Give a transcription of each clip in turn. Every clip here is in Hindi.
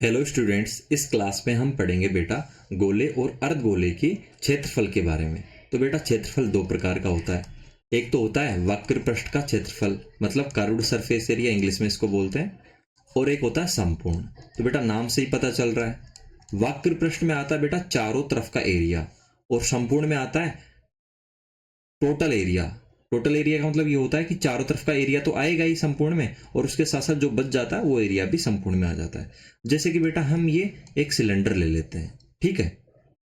हेलो स्टूडेंट्स, इस क्लास में हम पढ़ेंगे बेटा गोले और अर्धगोले के क्षेत्रफल के बारे में। तो बेटा क्षेत्रफल दो प्रकार का होता है। एक तो होता है वक्र पृष्ठ का क्षेत्रफल, मतलब कर्व्ड सरफेस एरिया इंग्लिश में इसको बोलते हैं, और एक होता है संपूर्ण। तो बेटा नाम से ही पता चल रहा है, वक्र पृष्ठ में आता है बेटा चारों तरफ का एरिया, और संपूर्ण में आता है टोटल एरिया। टोटल एरिया का मतलब ये होता है कि चारों तरफ का एरिया तो आएगा ही संपूर्ण में, और उसके साथ साथ जो बच जाता है वो एरिया भी संपूर्ण में आ जाता है। जैसे कि बेटा हम ये एक सिलेंडर ले लेते हैं, ठीक है।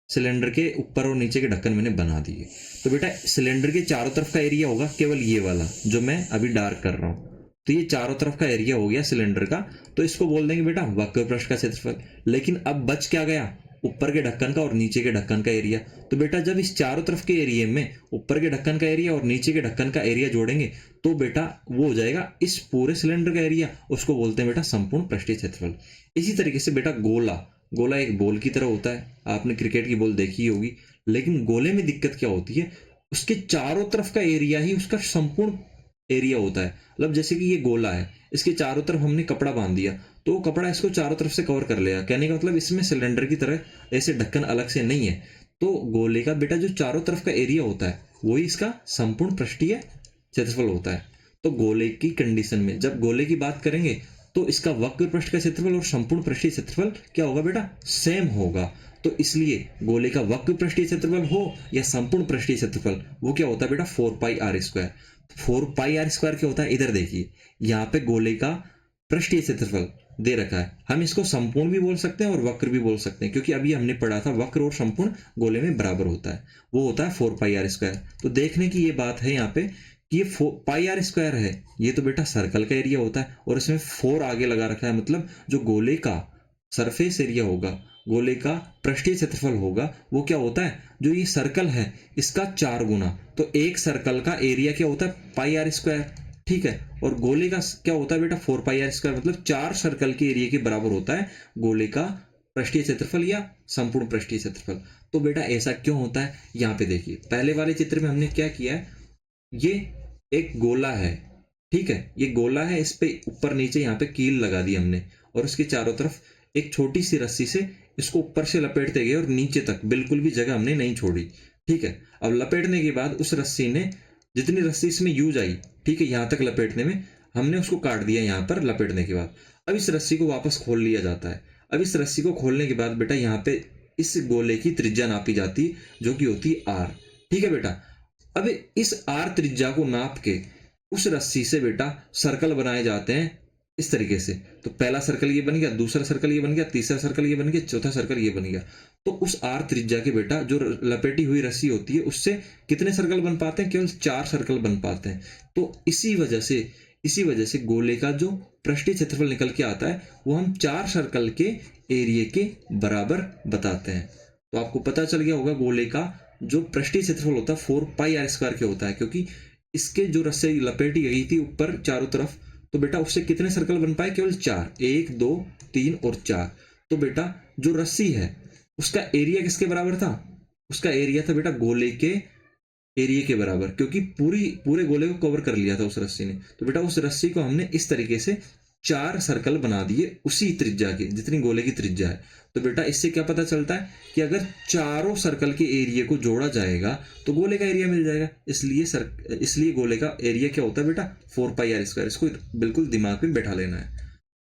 सिलेंडर के ऊपर और नीचे के ढक्कन मैंने बना दिए। तो बेटा सिलेंडर के चारों तरफ का एरिया होगा केवल ये वाला जो मैं अभी डार्क कर रहा हूँ। तो ये चारों तरफ का एरिया हो गया सिलेंडर का, तो इसको बोल देंगे बेटा वक्र पृष्ठ का क्षेत्रफल। लेकिन अब बच क्या गया, ऊपर के ढक्कन का और नीचे के ढक्कन का एरिया। तो बेटा जब इस चारों तरफ के एरिया में ऊपर के ढक्कन का एरिया और नीचे के ढक्कन का एरिया जोड़ेंगे तो बेटा वो हो जाएगा इस पूरे सिलेंडर का एरिया, उसको बोलते हैं बेटा संपूर्ण पृष्ठीय क्षेत्रफल। इसी तरीके से बेटा गोला, गोला एक बॉल की तरह होता है, आपने क्रिकेट की बॉल देखी होगी। लेकिन गोले में दिक्कत क्या होती है, उसके चारों तरफ का एरिया ही उसका संपूर्ण एरिया होता है। मतलब जैसे कि ये गोला है, इसके चारों तरफ हमने कपड़ा बांध दिया तो वो कपड़ा इसको चारों तरफ से कवर कर लेगा। कहने का मतलब इसमें सिलेंडर की तरह ऐसे ढक्कन अलग से नहीं है। तो गोले का बेटा जो चारों तरफ का एरिया होता है वही इसका संपूर्ण पृष्ठीय क्षेत्रफल होता है। तो गोले की कंडीशन में जब गोले की बात करेंगे तो इसका वक्र पृष्ठ का क्षेत्रफल और संपूर्ण पृष्ठीय क्षेत्रफल क्या होगा बेटा, सेम होगा। तो इसलिए गोले का वक्र पृष्ठीय क्षेत्रफल हो या संपूर्ण पृष्ठीय क्षेत्रफल, वो क्या होता है बेटा 4πr²। 4πr² क्या होता है, इधर देखिए, यहाँ पे गोले का पृष्ठीय क्षेत्रफल दे रखा है। हम इसको संपूर्ण भी बोल सकते हैं और वक्र भी बोल सकते हैं, क्योंकि अभी हमने पढ़ा था वक्र और संपूर्ण गोले में बराबर होता है, वो होता है 4πr²। तो देखने की ये बात है यहाँ पे कि ये πr² है, ये तो बेटा सर्कल का एरिया होता है और इसमें 4 आगे लगा रखा है। मतलब जो गोले का सरफेस एरिया होगा, गोले का पृष्ठीय क्षेत्रफल होगा, वो क्या होता है, जो ये सर्कल है इसका 4 गुना। तो एक सर्कल का एरिया क्या होता है πr², ठीक है। और गोले का क्या होता है बेटा 4πr², मतलब 4 सर्कल के एरिया के बराबर होता है गोले का पृष्ठीय क्षेत्रफल या संपूर्ण पृष्ठीय क्षेत्रफल। तो बेटा ऐसा क्यों होता है, यहाँ पे देखिए पहले वाले चित्र में हमने क्या किया है, ये एक गोला है, ठीक है। ये गोला है, इस पे ऊपर नीचे यहाँ पे कील लगा दी हमने, और उसके चारों तरफ एक छोटी सी रस्सी से इसको ऊपर से लपेटते गए और नीचे तक बिल्कुल भी जगह हमने नहीं छोड़ी, ठीक है। अब लपेटने के बाद उस रस्सी ने जितनी रस्सी इसमें यूज आई, ठीक है, यहाँ तक लपेटने में हमने उसको काट दिया यहाँ पर लपेटने के बाद। अब इस रस्सी को वापस खोल लिया जाता है। अब इस रस्सी को खोलने के बाद बेटा यहाँ पे इस गोले की त्रिज्या नापी जाती है, जो कि होती है r, ठीक है बेटा। अब इस r त्रिज्या को नाप के उस रस्सी से बेटा सर्कल बनाए जाते हैं इस तरीके से। तो पहला सर्कल ये बन गया, दूसरा सर्कल ये बन गया, तीसरा सर्कल ये बन गया, चौथा सर्कल ये बन गया। तो उस r त्रिज्या के बेटा जो लपेटी हुई रस्सी होती है उससे कितने सर्कल बन पाते हैं, केवल 4 सर्कल बन पाते हैं। तो इसी वजह से गोले का जो पृष्ठीय क्षेत्रफल निकल के आता है वो हम 4 सर्कल के एरिया के बराबर बताते हैं। तो आपको पता चल गया होगा गोले का जो पृष्ठीय क्षेत्रफल होता है 4πr² के होता है, क्योंकि इसके जो रस्सी लपेटी गई थी ऊपर चारों तरफ, तो बेटा उससे कितने सर्कल बन पाए, केवल 4, 1 2 3 और 4। तो बेटा जो रस्सी है उसका एरिया किसके बराबर था, उसका एरिया था बेटा गोले के एरिया के बराबर, क्योंकि पूरे गोले को कवर कर लिया था उस रस्सी ने। तो बेटा उस रस्सी को हमने इस तरीके से 4 सर्कल बना दिए उसी त्रिज्या के, जितनी गोले की त्रिज्या है। तो बेटा इससे क्या पता चलता है कि अगर चारों सर्कल के एरिया को जोड़ा जाएगा तो गोले का एरिया मिल जाएगा। इसलिए गोले का एरिया क्या होता है बेटा 4πr²। इसको बिल्कुल दिमाग में बैठा लेना है।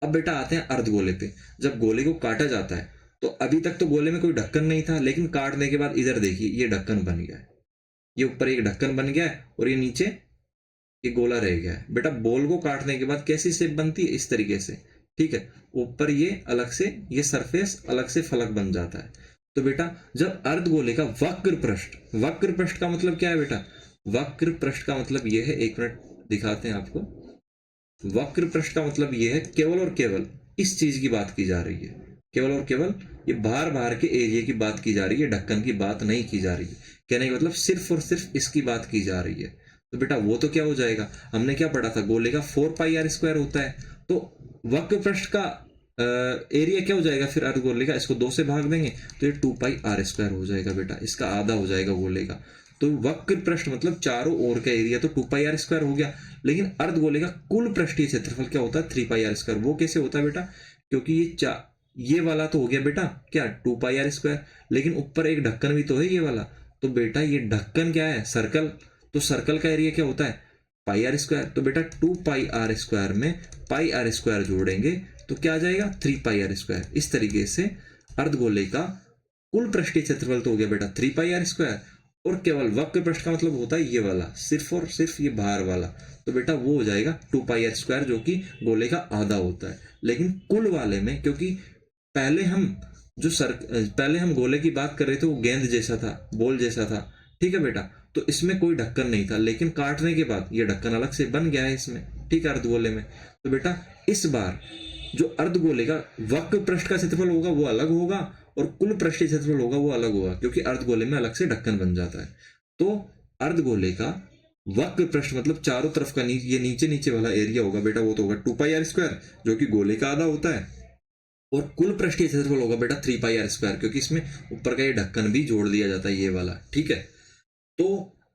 अब बेटा आते हैं अर्धगोले पे। जब गोले को काटा जाता है तो अभी तक तो गोले में कोई ढक्कन नहीं था, लेकिन काटने के बाद इधर देखिए ये ढक्कन बन गया है, ये ऊपर एक ढक्कन बन गया है और ये नीचे ये गोला रह गया है। बेटा बॉल को काटने के बाद कैसी शेप बनती है, इस तरीके से, ठीक है। ऊपर ये अलग से ये सरफेस अलग से फलक बन जाता है। तो बेटा जब अर्धगोले का वक्र पृष्ठ का मतलब क्या है बेटा, वक्र पृष्ठ का मतलब ये है, एक मिनट दिखाते हैं आपको। वक्र पृष्ठ का मतलब ये है केवल और केवल इस चीज की बात की जा रही है, केवल और केवल ये बाहर के एरिया की बात की जा रही है, ढक्कन की बात नहीं की जा रही है। कहने का मतलब सिर्फ और सिर्फ इसकी बात की जा रही है। तो बेटा वो तो क्या हो जाएगा, हमने क्या पढ़ा था, गोले का 4πr² होता है। तो वक्र पृष्ठ का एरिया क्या हो जाएगा फिर अर्धगोले का, इसको 2 से भाग देंगे तो ये 2πr² हो जाएगा बेटा, इसका आधा हो जाएगा गोले का। तो वक्र पृष्ठ मतलब चारों ओर का एरिया तो 2πr² हो गया। लेकिन अर्धगोले का कुल पृष्ठीय क्षेत्रफल क्या होता है 3πr²। वो कैसे होता है बेटा, क्योंकि ये ये वाला तो हो गया बेटा क्या 2πr², लेकिन ऊपर एक ढक्कन भी तो है ये वाला, तो बेटा ये ढक्कन क्या है, सर्कल, तो सर्कल का एरिया क्या होता है πr², तो बेटा 2πr² में πr² जोड़ेंगे तो क्या आ जाएगा 3πr²। इस तरीके से अर्धगोले का कुल पृष्ठीय क्षेत्रफल तो हो गया बेटा 3πr², और केवल वक्र पृष्ठ का मतलब होता है ये वाला, सिर्फ और सिर्फ ये बाहर वाला, तो बेटा वो हो जाएगा 2πr² जो कि गोले का आधा होता है। लेकिन कुल वाले में, क्योंकि पहले हम गोले की बात कर रहे थे वो गेंद जैसा था, बॉल जैसा था, ठीक है बेटा, तो इसमें कोई ढक्कन नहीं था, लेकिन काटने के बाद ये ढक्कन अलग से बन गया है इसमें, ठीक है, अर्धगोले में। तो बेटा इस बार जो अर्धगोले का वक्र पृष्ठ का क्षेत्रफल होगा वो अलग होगा और कुल पृष्ठीय क्षेत्रफल होगा वो अलग होगा, क्योंकि अर्धगोले में अलग से ढक्कन बन जाता है। तो अर्धगोले का वक्र पृष्ठ मतलब चारों तरफ का ये नीचे नीचे वाला एरिया होगा बेटा, वो तो होगा 2πr² जो कि गोले का आधा होता है, और कुल पृष्ठीय क्षेत्रफल होगा बेटा 3πr², क्योंकि इसमें ऊपर का ये ढक्कन भी जोड़ दिया जाता है ये वाला, ठीक है। तो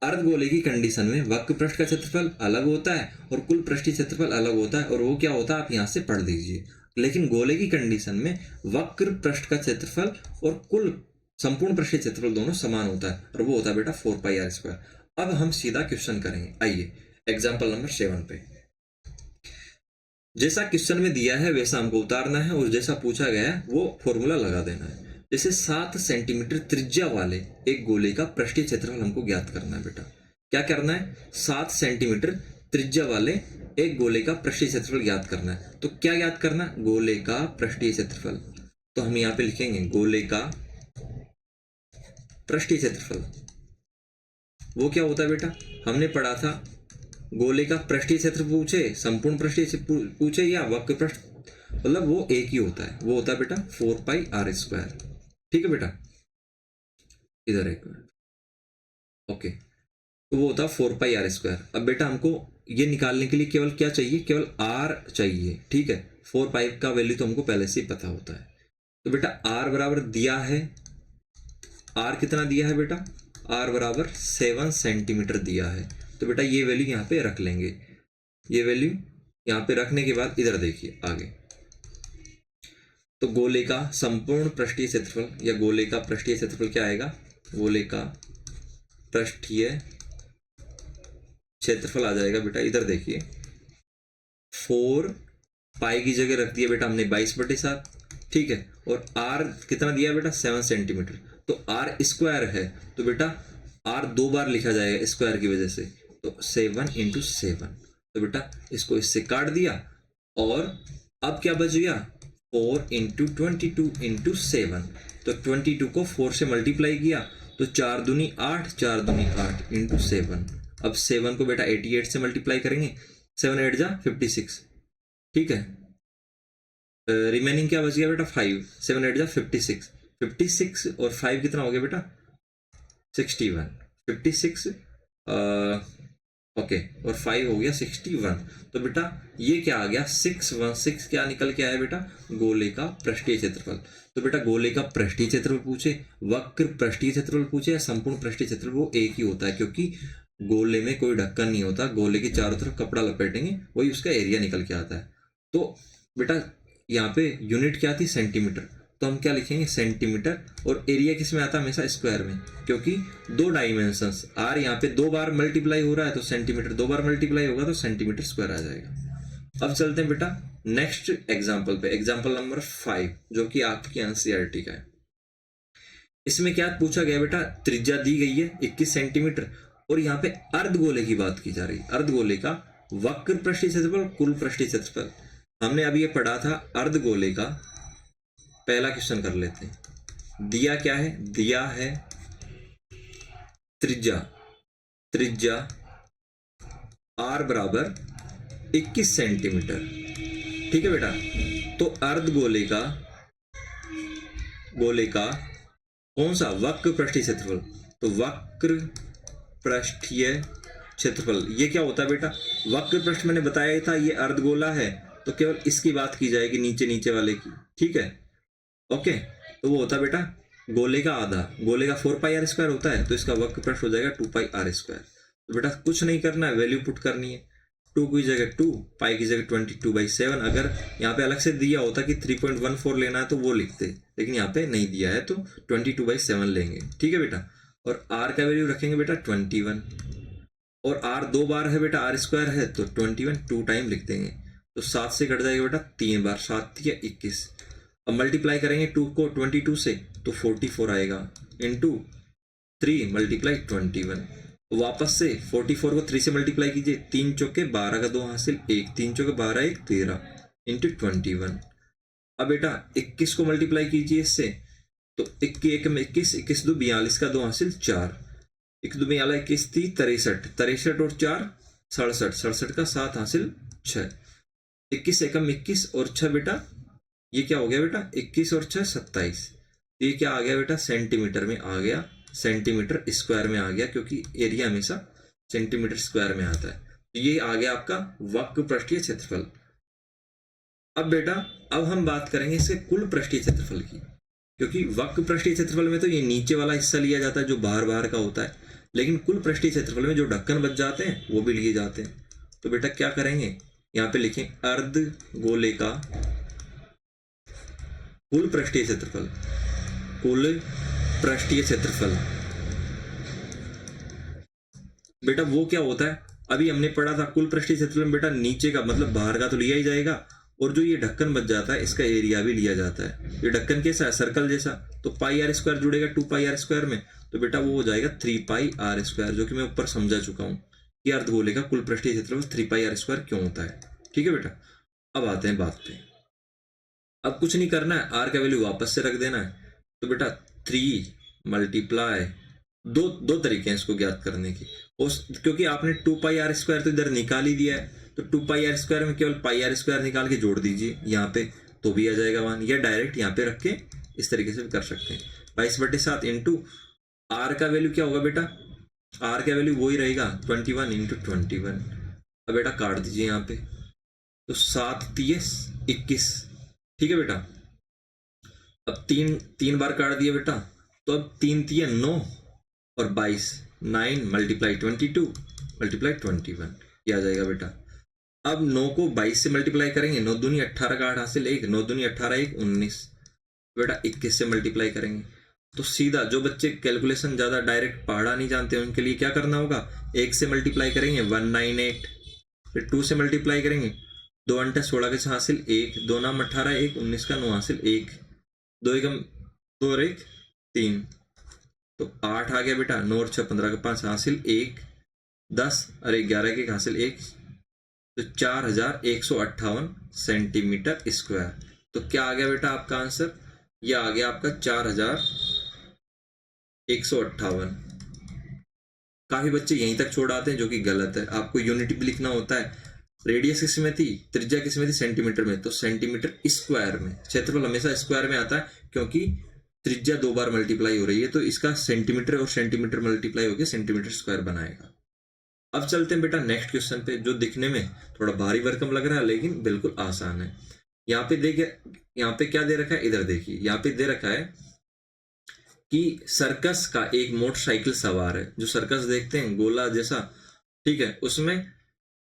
अर्धगोले की कंडीशन में वक्र पृष्ठ का क्षेत्रफल अलग होता है और कुल पृष्ठीय क्षेत्रफल अलग होता है, और वो क्या होता है आप यहां से पढ़ लीजिए। लेकिन गोले की कंडीशन में वक्र पृष्ठ का क्षेत्रफल और कुल संपूर्ण पृष्ठीय क्षेत्रफल दोनों समान होता है, और वो होता है बेटा 4πr²। अब हम सीधा क्वेश्चन करेंगे, आइए एग्जाम्पल नंबर 7 पे। जैसा क्वेश्चन में दिया है वैसा हमको उतारना है, और जैसा पूछा गया है वो फॉर्मूला लगा देना है। जैसे 7 सेंटीमीटर त्रिज्या वाले एक गोले का पृष्ठीय क्षेत्रफल हमको ज्ञात करना है बेटा। क्या करना है, 7 सेंटीमीटर त्रिज्या वाले एक गोले का पृष्ठीय क्षेत्रफल ज्ञात करना है। तो क्या ज्ञात करना है, गोले का पृष्ठीय क्षेत्रफल। तो हम यहाँ पे लिखेंगे गोले का पृष्ठीय क्षेत्रफल। वो क्या होता है बेटा, हमने पढ़ा था गोले का पृष्ठीय क्षेत्र पूछे, संपूर्ण पृष्ठीय पूछे या वक्र पृष्ठ, मतलब वो एक ही होता है, वो होता है बेटा 4πr², ठीक है बेटा। इधर एक मिनट, ओके, तो वो होता है 4πr²। अब बेटा हमको ये निकालने के लिए केवल क्या चाहिए, केवल r चाहिए, ठीक है। 4π का वैल्यू तो हमको पहले से ही पता होता है। तो बेटा r बराबर दिया है, r कितना दिया है बेटा, r बराबर 7 सेंटीमीटर दिया है। तो बेटा ये वैल्यू यहाँ पे रख लेंगे, ये वैल्यू यहाँ पे रखने के बाद इधर देखिए आगे, तो गोले का संपूर्ण पृष्ठीय क्षेत्रफल या गोले का पृष्ठीय क्षेत्रफल क्या आएगा, गोले का पृष्ठीय क्षेत्रफल आ जाएगा बेटा, इधर देखिए 4π की जगह रख दिया बेटा हमने 22/7, ठीक है, और r कितना दिया बेटा 7 सेंटीमीटर, तो r² है, तो बेटा r 2 बार लिखा जाएगा स्क्वायर की वजह से, तो 7 × 7, तो बेटा इसको इससे काट दिया, और अब क्या बच गया 4 × 22 × 7, तो 22 को 4 से मल्टीप्लाई किया तो 4 दूनी 8, 4 दूनी 8 × 7। अब 7 को बेटा 88 से मल्टीप्लाई करेंगे, 7 8 जा 56, ठीक है। रिमेनिंग क्या बच गया बेटा 5, 7 8 जा 56, 56 और 5 कितना हो गया बेटा 61, 56 ओके, और 5 हो गया 61। तो बेटा ये क्या आ गया 616, क्या निकल के आया बेटा गोले का पृष्ठीय क्षेत्रफल। तो बेटा गोले का पृष्ठीय क्षेत्रफल पूछे, वक्र पृष्ठीय क्षेत्रफल पूछे या संपूर्ण पृष्ठीय क्षेत्रफल, वो एक ही होता है, क्योंकि गोले में कोई ढक्कन नहीं होता, गोले के चारों तरफ कपड़ा लपेटेंगे वही उसका एरिया निकल के आता है। तो बेटा यहाँ पे यूनिट क्या थी सेंटीमीटर, तो हम क्या लिखेंगे सेंटीमीटर, और एरिया किस में आता है हमेशा स्क्वायर में, क्योंकि 2 डायमेंशंस r यहाँ पे 2 बार मल्टीप्लाई हो रहा है, तो सेंटीमीटर 2 बार मल्टीप्लाई होगा तो सेंटीमीटर स्क्वायर आ जाएगा। अब चलते हैं बेटा नेक्स्ट एग्जाम्पल पे, एग्जाम्पल नंबर 5 जो कि आपकी एनसीईआरटी का है। इसमें क्या पूछा गया बेटा, त्रिज्या दी गई है 21 सेंटीमीटर, और यहाँ पे अर्धगोले की बात की जा रही है, अर्धगोले का वक्र पृष्ठीय क्षेत्रफल कुल पृष्ठीय क्षेत्रफल। हमने अभी ये पढ़ा था अर्धगोले का, पहला क्वेश्चन कर लेते हैं। दिया क्या है, दिया है त्रिज्या, त्रिज्या r बराबर 21 सेंटीमीटर, ठीक है बेटा। तो अर्धगोले का, गोले का कौन सा वक्र पृष्ठीय क्षेत्रफल, तो वक्र पृष्ठीय क्षेत्रफल ये क्या होता है बेटा, वक्र पृष्ठ मैंने बताया ही था ये अर्धगोला है, तो केवल इसकी बात की जाएगी नीचे नीचे वाले की, ठीक है ओके। तो वो होता है बेटा गोले का आधा, गोले का 4πr² होता है, तो इसका वक्र पृष्ठ हो जाएगा 2πr²। तो बेटा कुछ नहीं करना है, वैल्यू पुट करनी है, 2 की जगह 2, पाई की जगह 22/7। अगर यहाँ पे अलग से दिया होता कि 3.14 लेना है तो वो लिखते, लेकिन यहाँ पे नहीं दिया है तो 22/7 लेंगे। ठीक है बेटा, और r का वैल्यू रखेंगे बेटा 21, और r 2 बार है बेटा, r² है तो 21 2 टाइम लिख देंगे, तो 7 से कट जाएगा बेटा 3 बार, 7 या 21। अब मल्टीप्लाई करेंगे 2 को 22 से तो 44 आएगा, इंटू 3 मल्टीप्लाई 21। वापस से 44 को 3 से मल्टीप्लाई कीजिए, 3 चौके 12 का 2 हासिल 1, 3 चौके 12 1 13 इंटू 21। अब बेटा 21 को मल्टीप्लाई कीजिए इससे, तो 1 में 21, 21 2 42 का 2 हासिल 4, 1 2 42 21 3 63, 63 और 4 67, 67 का 7 हासिल 6, 21 एकम 21 और 6 बेटा, ये क्या हो गया बेटा 21 और 6 27, ये क्या आ गया बेटा सेंटीमीटर में आ गया, सेंटीमीटर स्क्वायर में आ गया, क्योंकि एरिया हमेशा सेंटीमीटर स्क्वायर में आता है। तो ये आ गया आपका वक्र पृष्ठीय क्षेत्रफल। अब बेटा अब हम बात करेंगे इसके कुल पृष्ठीय क्षेत्रफल की, क्योंकि वक्र पृष्ठीय क्षेत्रफल में तो ये नीचे वाला हिस्सा लिया जाता है जो बाहर बाहर का होता है, लेकिन कुल पृष्ठीय क्षेत्रफल में जो ढक्कन बच जाते हैं वो भी लिए जाते हैं। तो बेटा क्या करेंगे, यहाँ पे लिखें अर्ध गोले का कुल पृष्ठीय क्षेत्रफल, कुल पृष्ठीय क्षेत्रफल। बेटा वो क्या होता है, अभी हमने पढ़ा था कुल पृष्ठीय क्षेत्रफल में बेटा नीचे का मतलब बाहर का तो लिया ही जाएगा, और जो ये ढक्कन बच जाता है इसका एरिया भी लिया जाता है। ये ढक्कन कैसा है, सर्कल जैसा, तो पाई r स्क्वायर जुड़ेगा 2πr² में, तो बेटा वो हो जाएगा 3πr², जो कि मैं ऊपर समझा चुका हूँ कि अर्धगोले का कुल पृष्ठीय क्षेत्रफल 3πr² क्यों होता है। ठीक है बेटा, अब आते हैं बात पे। अब कुछ नहीं करना है, r का वैल्यू वापस से रख देना है, तो बेटा 3 मल्टीप्लाई दो तरीके हैं इसको ज्ञात करने की, क्योंकि आपने 2πr² तो इधर निकाल ही दिया है, तो 2πr² में केवल πr² निकाल के जोड़ दीजिए यहाँ पे, तो भी आ जाएगा 1, या डायरेक्ट यहाँ पे रख के इस तरीके से भी कर सकते हैं। 22/7 इंटू r का वैल्यू क्या होगा बेटा, r का वैल्यू वही रहेगा 21 इंटू 21। अब बेटा काट दीजिए यहाँ पे, तो 7 3 21। ठीक है बेटा, अब तीन बार काट दिया बेटा, तो अब 3 3 9 और 22, 9 मल्टीप्लाई 22 मल्टीप्लाई 21, ये आ जाएगा बेटा। अब 9 को 22 से मल्टीप्लाई करेंगे, 9 दूनी 18 का 8 हासिल 1, 9 दूनी 18 1 19, बेटा 21 से मल्टीप्लाई करेंगे, तो सीधा जो बच्चे कैलकुलेशन ज़्यादा डायरेक्ट पढ़ा नहीं जानते उनके लिए क्या करना होगा, 1 से मल्टीप्लाई करेंगे 198, फिर 2 से मल्टीप्लाई करेंगे, 2 अंटे 16 के 6 हासिल 1, 2 नाम 18 1 19 का 9 हासिल 1, 2 एकम 2 और 1 3, तो 8 आ गया बेटा, 9 और 6 15 का 5 हासिल 1, 10 और 11 के हासिल 1, तो 4158 सेंटीमीटर स्क्वायर। तो क्या आ गया बेटा आपका आंसर, यह आ गया आपका 4158। काफी बच्चे यहीं तक छोड़ आते हैं, जो कि गलत है, आपको यूनिट भी लिखना होता है। रेडियस किस में थी, त्रिज्या किस में थी, सेंटीमीटर में, तो सेंटीमीटर स्क्वायर में। क्षेत्रफल हमेशा स्क्वायर में आता है, क्योंकि त्रिज्या 2 बार मल्टीप्लाई हो रही है, तो इसका सेंटीमीटर और सेंटीमीटर मल्टीप्लाई होकर सेंटीमीटर स्क्वायर बनाएगा। अब चलते हैं बेटा नेक्स्ट क्वेश्चन पे, जो दिखने में थोड़ा भारी भरकम लग रहा है लेकिन बिल्कुल आसान है। यहाँ पे देखिए, यहाँ पे क्या दे रखा है, इधर देखिए, यहाँ पे दे रखा है कि सर्कस का एक मोटरसाइकिल सवार है, जो सर्कस देखते हैं गोला जैसा, ठीक है, उसमें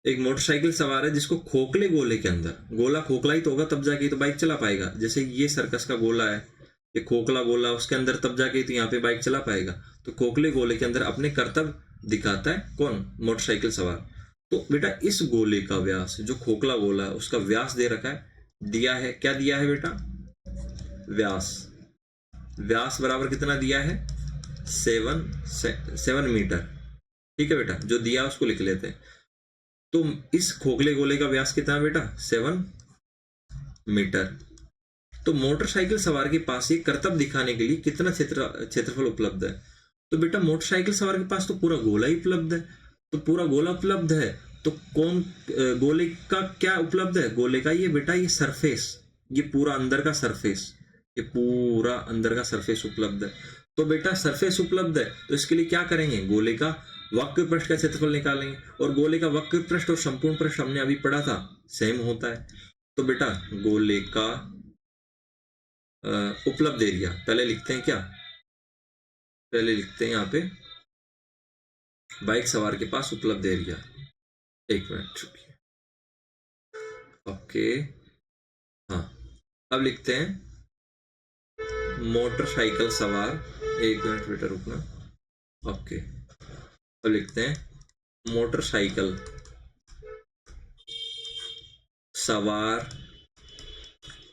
एक मोटरसाइकिल सवार है जिसको खोखले गोले के अंदर, गोला खोखला ही तो होगा तब जाके तो बाइक चला पाएगा। जैसे ये सर्कस का गोला है, ये खोखला गोला, उसके अंदर तब जाके तो यहाँ पे बाइक चला पाएगा। तो खोखले गोले के अंदर अपने कर्तव्य दिखाता है कौन, मोटरसाइकिल सवार। तो बेटा इस गोले का व्यास, जो खोखला गोला है उसका व्यास दे रखा है, दिया है, क्या दिया है बेटा, व्यास। व्यास बराबर कितना दिया है, 7 मीटर। ठीक है बेटा, जो दिया उसको लिख लेते हैं। तो इस खोखले गोले का व्यास कितना है बेटा, 7 मीटर। तो मोटरसाइकिल सवार के पास ये कर्तव्य दिखाने के लिए कितना क्षेत्रफल उपलब्ध है। तो बेटा मोटरसाइकिल सवार के पास तो पूरा गोला ही उपलब्ध है, तो पूरा गोला उपलब्ध है, तो कौन गोले का क्या उपलब्ध है, गोले का ये बेटा ये सरफेस, ये पूरा अंदर का सरफेस, ये पूरा अंदर का सरफेस उपलब्ध है। तो बेटा सरफेस उपलब्ध है, तो इसके लिए क्या करेंगे, गोले का वक्र पृष्ठ का क्षेत्रफल निकालेंगे, और गोले का वक्र पृष्ठ और संपूर्ण पृष्ठ हमने अभी पढ़ा था, सेम होता है। तो बेटा गोले का उपलब्ध एरिया पहले लिखते हैं, क्या पहले लिखते हैं यहाँ पे, बाइक सवार के पास उपलब्ध एरिया, एक मिनट रुकिए। ओके, हाँ अब लिखते हैं मोटरसाइकिल सवार, एक मिनट बेटा रुकना। ओके, अब लिखते हैं मोटरसाइकिल सवार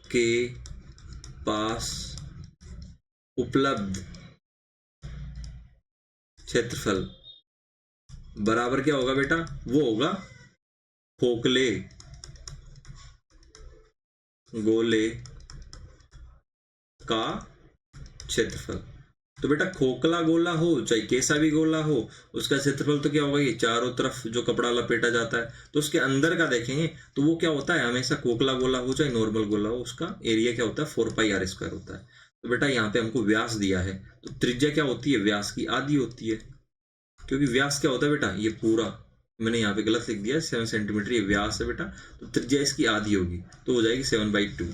के पास उपलब्ध क्षेत्रफल बराबर क्या होगा बेटा, वो होगा खोखले गोले का क्षेत्रफल। तो बेटा खोखला गोला हो चाहे कैसा भी गोला हो, उसका क्षेत्रफल तो क्या होगा, ये चारों तरफ जो कपड़ा लपेटा जाता है तो उसके अंदर का देखेंगे तो वो क्या होता है, हमेशा खोखला गोला हो चाहे नॉर्मल गोला हो, उसका एरिया क्या होता है 4πr² होता है। तो बेटा यहाँ पे हमको व्यास दिया है, तो त्रिज्या क्या होती है, व्यास की आधी होती है, क्योंकि व्यास क्या होता है बेटा, ये पूरा मैंने यहाँ पे गलत लिख दिया, 7 सेंटीमीटर ये व्यास है बेटा, तो त्रिज्या इसकी आधी होगी तो हो जाएगी 7/2।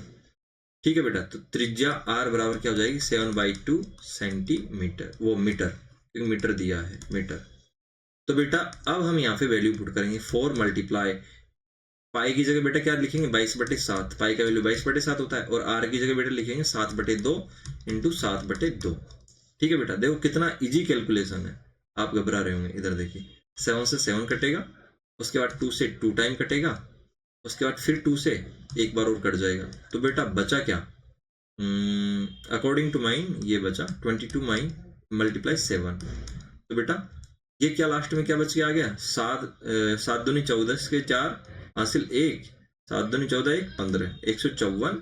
ठीक है बेटा, तो त्रिज्या r बराबर क्या हो जाएगी 7/2 सेंटीमीटर, वो मीटर, क्योंकि मीटर दिया है मीटर। तो बेटा अब हम यहाँ पे वैल्यू पुट करेंगे, 4 मल्टीप्लाई पाई की जगह बेटा क्या लिखेंगे 22/7, पाई का वैल्यू 22/7 होता है, और r की जगह बेटा लिखेंगे 7/2 इंटू 7/2। ठीक है बेटा, देखो कितना इजी कैलकुलेशन है, आप घबरा रहे होंगे, इधर देखिए 7 से 7 कटेगा, उसके बाद 2 से 2 टाइम कटेगा, उसके बाद फिर 2 से एक बार और कट जाएगा, तो बेटा बचा क्या, अकॉर्डिंग टू माइन ये बचा 22 माइन मल्टीप्लाई 7। तो बेटा ये क्या लास्ट में क्या बच के आ गया, 7 दूनी 14 के 4 हासिल 1, 7 दूनी 14 1 15, 154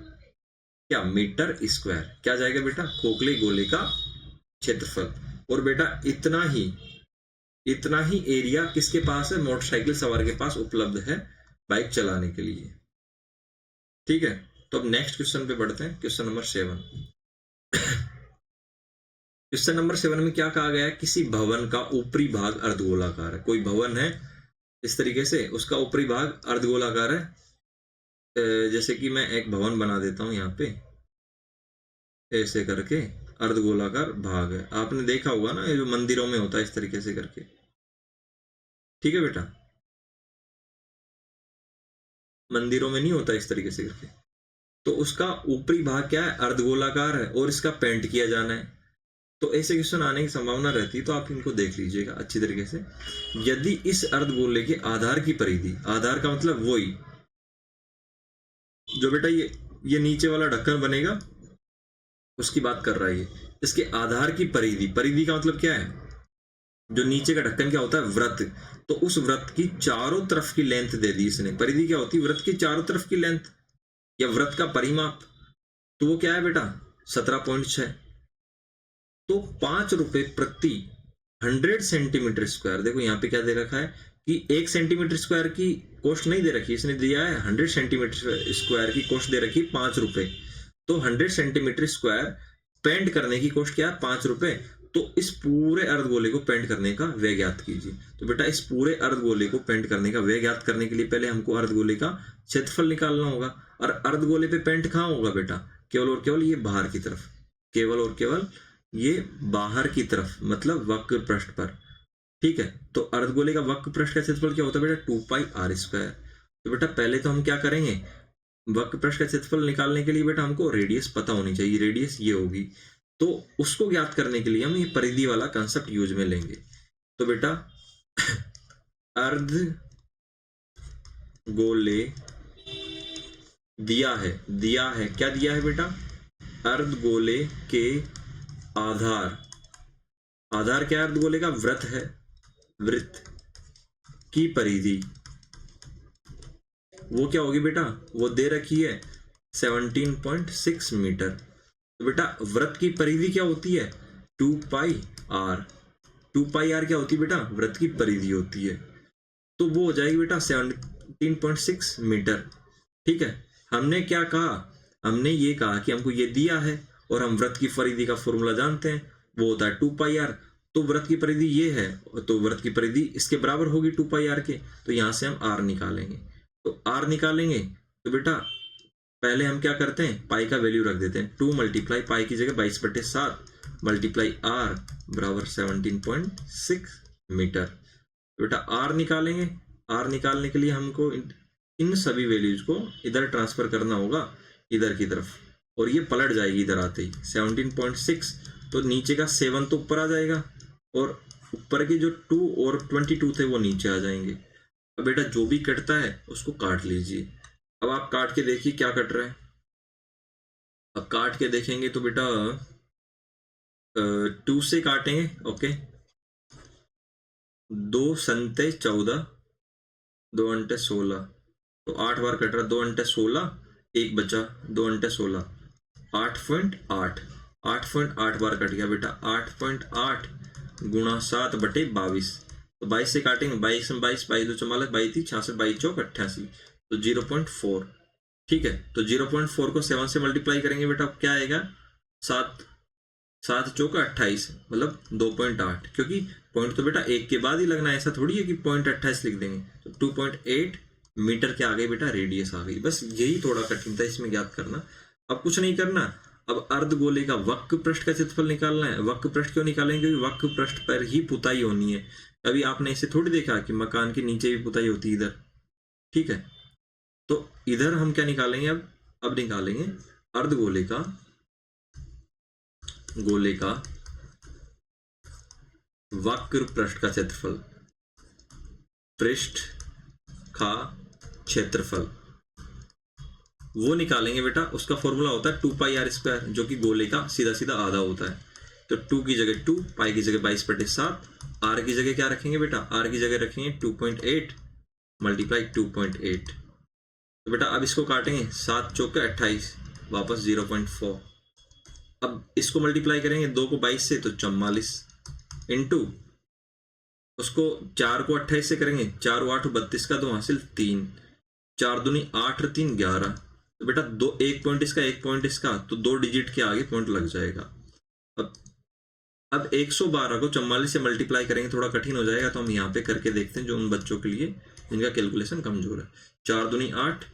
क्या मीटर स्क्वायर क्या जाएगा बेटा, खोखले गोले का क्षेत्रफल। और बेटा इतना ही एरिया किसके पास है, मोटरसाइकिल सवार के पास उपलब्ध है बाइक चलाने के लिए। ठीक है, तो अब नेक्स्ट क्वेश्चन पे बढ़ते हैं, क्वेश्चन नंबर 7। क्वेश्चन नंबर 7 में क्या कहा गया है, किसी भवन का ऊपरी भाग अर्धगोलाकार है, कोई भवन है इस तरीके से, उसका ऊपरी भाग अर्धगोलाकार है, जैसे कि मैं एक भवन बना देता हूं यहाँ पे ऐसे करके, अर्धगोलाकार भाग है, आपने देखा होगा ना ये जो मंदिरों में होता है इस तरीके से करके। ठीक है बेटा, मंदिरों में नहीं होता इस तरीके से करके, तो उसका ऊपरी भाग क्या है, अर्धगोलाकार है, और इसका पेंट किया जाना है। तो ऐसे क्वेश्चन आने की संभावना रहती है, तो आप इनको देख लीजिएगा अच्छी तरीके से। यदि इस अर्धगोले के आधार की परिधि, आधार का मतलब वही जो बेटा ये नीचे वाला ढक्कन बनेगा उसकी बात कर रहा है ये, इसके आधार की परिधि, परिधि का मतलब क्या है, जो नीचे का ढक्कन क्या होता है, व्रत, तो उस व्रत की चारों तरफ की लेंथ दे दी इसने, परिधि क्या होती है, व्रत की चारों तरफ की लेंथ या व्रत का परिमाप, तो वो क्या है बेटा 17.6। तो 5 रुपए प्रति 100 सेंटीमीटर स्क्वायर, देखो यहाँ पे क्या दे रखा है कि 1 सेंटीमीटर स्क्वायर की कॉस्ट नहीं दे रखी, इसने दिया है 100 सेंटीमीटर स्क्वायर की कॉस्ट दे रखी 5 रुपए, तो 100 सेंटीमीटर स्क्वायर पेंट करने की कॉस्ट क्या है 5 रुपए, तो इस पूरे अर्धगोले को पेंट करने का व्यय ज्ञात कीजिए। तो बेटा इस पूरे अर्धगोले को पेंट करने का व्यय ज्ञात करने के लिए पहले हमको अर्धगोले का क्षेत्रफल निकालना होगा, और अर्धगोले पे पेंट कहाँ होगा बेटा, केवल और केवल ये बाहर की तरफ, केवल और केवल ये बाहर की तरफ, मतलब वक्र पृष्ठ पर। ठीक है, तो अर्धगोले का वक्र पृष्ठ का क्षेत्रफल क्या होता है बेटा 2πr²। तो बेटा पहले तो हम क्या करेंगे, वक्र पृष्ठ का क्षेत्रफल निकालने के लिए बेटा हमको रेडियस पता होनी चाहिए, रेडियस ये होगी, तो उसको ज्ञात करने के लिए हम ये परिधि वाला कंसेप्ट यूज में लेंगे। तो बेटा अर्ध गोले दिया है क्या दिया है बेटा, अर्धगोले के आधार क्या है, अर्धगोले का वृत्त है, वृत्त की परिधि वो क्या होगी बेटा, वो दे रखी है 17.6 मीटर। तो बेटा वृत्त की परिधि क्या होती है 2πr, 2πr क्या होती है बेटा, वृत्त की परिधि होती है, तो वो हो जाएगी बेटा 17.6 मीटर। ठीक है, हमने क्या कहा, हमने ये कहा कि हमको ये दिया है और हम वृत्त की परिधि का फॉर्मूला जानते हैं, वो होता है 2πr, तो वृत्त की परिधि ये है, तो वृत्त की परिधि इसके बराबर होगी 2πr के, तो यहां से हम r निकालेंगे। तो r निकालेंगे तो बेटा पहले हम क्या करते हैं, पाई का वैल्यू रख देते हैं, 2 मल्टीप्लाई पाई की जगह 22/7 मल्टीप्लाई r बराबर 17.6 मीटर। तो बेटा r निकालेंगे, r निकालने के लिए हमको इन सभी वैल्यूज को इधर ट्रांसफर करना होगा इधर की तरफ, और ये पलट जाएगी इधर आते ही 17.6, तो नीचे का 7 तो ऊपर आ जाएगा और ऊपर के जो 2 और 22 थे वो नीचे आ जाएंगे। अब बेटा जो भी कटता है उसको काट लीजिए। अब आप काट के देखिए क्या कट रहा है। अब काट के देखेंगे तो बेटा 2 से काटेंगे, ओके, 2 संते 14, 2 अंटे 16, तो 8 बार कट रहा, 2 अंटे 16, एक बचा, 2 अंटे 16, 8.8, 8.8 बार कट गया बेटा। 8.8 गुणा 7/22, तो 22 से काटेंगे, 22 में 22, 22 दो 44, 22 थी 66, 22 चौक 88, तो 0.4। ठीक है, तो 0.4 को 7 से मल्टीप्लाई करेंगे बेटा, क्या आएगा, 7 7 चौका 28, मतलब 2.8, क्योंकि पॉइंट तो बेटा एक के बाद ही लगना है, ऐसा थोड़ी है कि 0.28 लिख देंगे। तो 2.8 मीटर क्या आ गई बेटा, रेडियस आ गई। बस यही थोड़ा कठिन था इसमें ज्ञात करना। अब कुछ नहीं करना, अब अर्धगोले का वक्र पृष्ठ का क्षेत्रफल निकालना है। वक्र पृष्ठ क्यों निकालेंगे, क्योंकि वक्र पृष्ठ पर ही पुताई होनी है। अभी आपने इसे थोड़ी देखा कि मकान के नीचे भी पुताई होती है इधर, ठीक है। तो इधर हम क्या निकालेंगे, अब निकालेंगे अर्धगोले का वक्र पृष्ठ का क्षेत्रफल, पृष्ठ का क्षेत्रफल वो निकालेंगे बेटा। उसका फॉर्मूला होता है 2πr², जो कि गोले का सीधा सीधा आधा होता है। तो 2 की जगह 2, पाई की जगह 22/7, r की जगह क्या रखेंगे बेटा, r की जगह रखेंगे 2.8 मल्टीप्लाई 2.8। तो बेटा अब इसको काटेंगे, 7 चौके 28, वापस 0.4। अब इसको मल्टीप्लाई करेंगे 2 को 22 से, तो 44 इंटू उसको 4 को 28 से करेंगे, 4 8 32 का 2 हासिल 3, 4 दूनी 8 3 11। तो बेटा दो, एक पॉइंट इसका एक पॉइंट इसका, तो 2 डिजिट के आगे पॉइंट लग जाएगा। अब 112 को 44 से मल्टीप्लाई करेंगे, थोड़ा कठिन हो जाएगा, तो हम यहाँ पे करके देखते हैं, जो उन बच्चों के लिए जिनका कैलकुलेशन कमजोर है। 4 दूनी 8,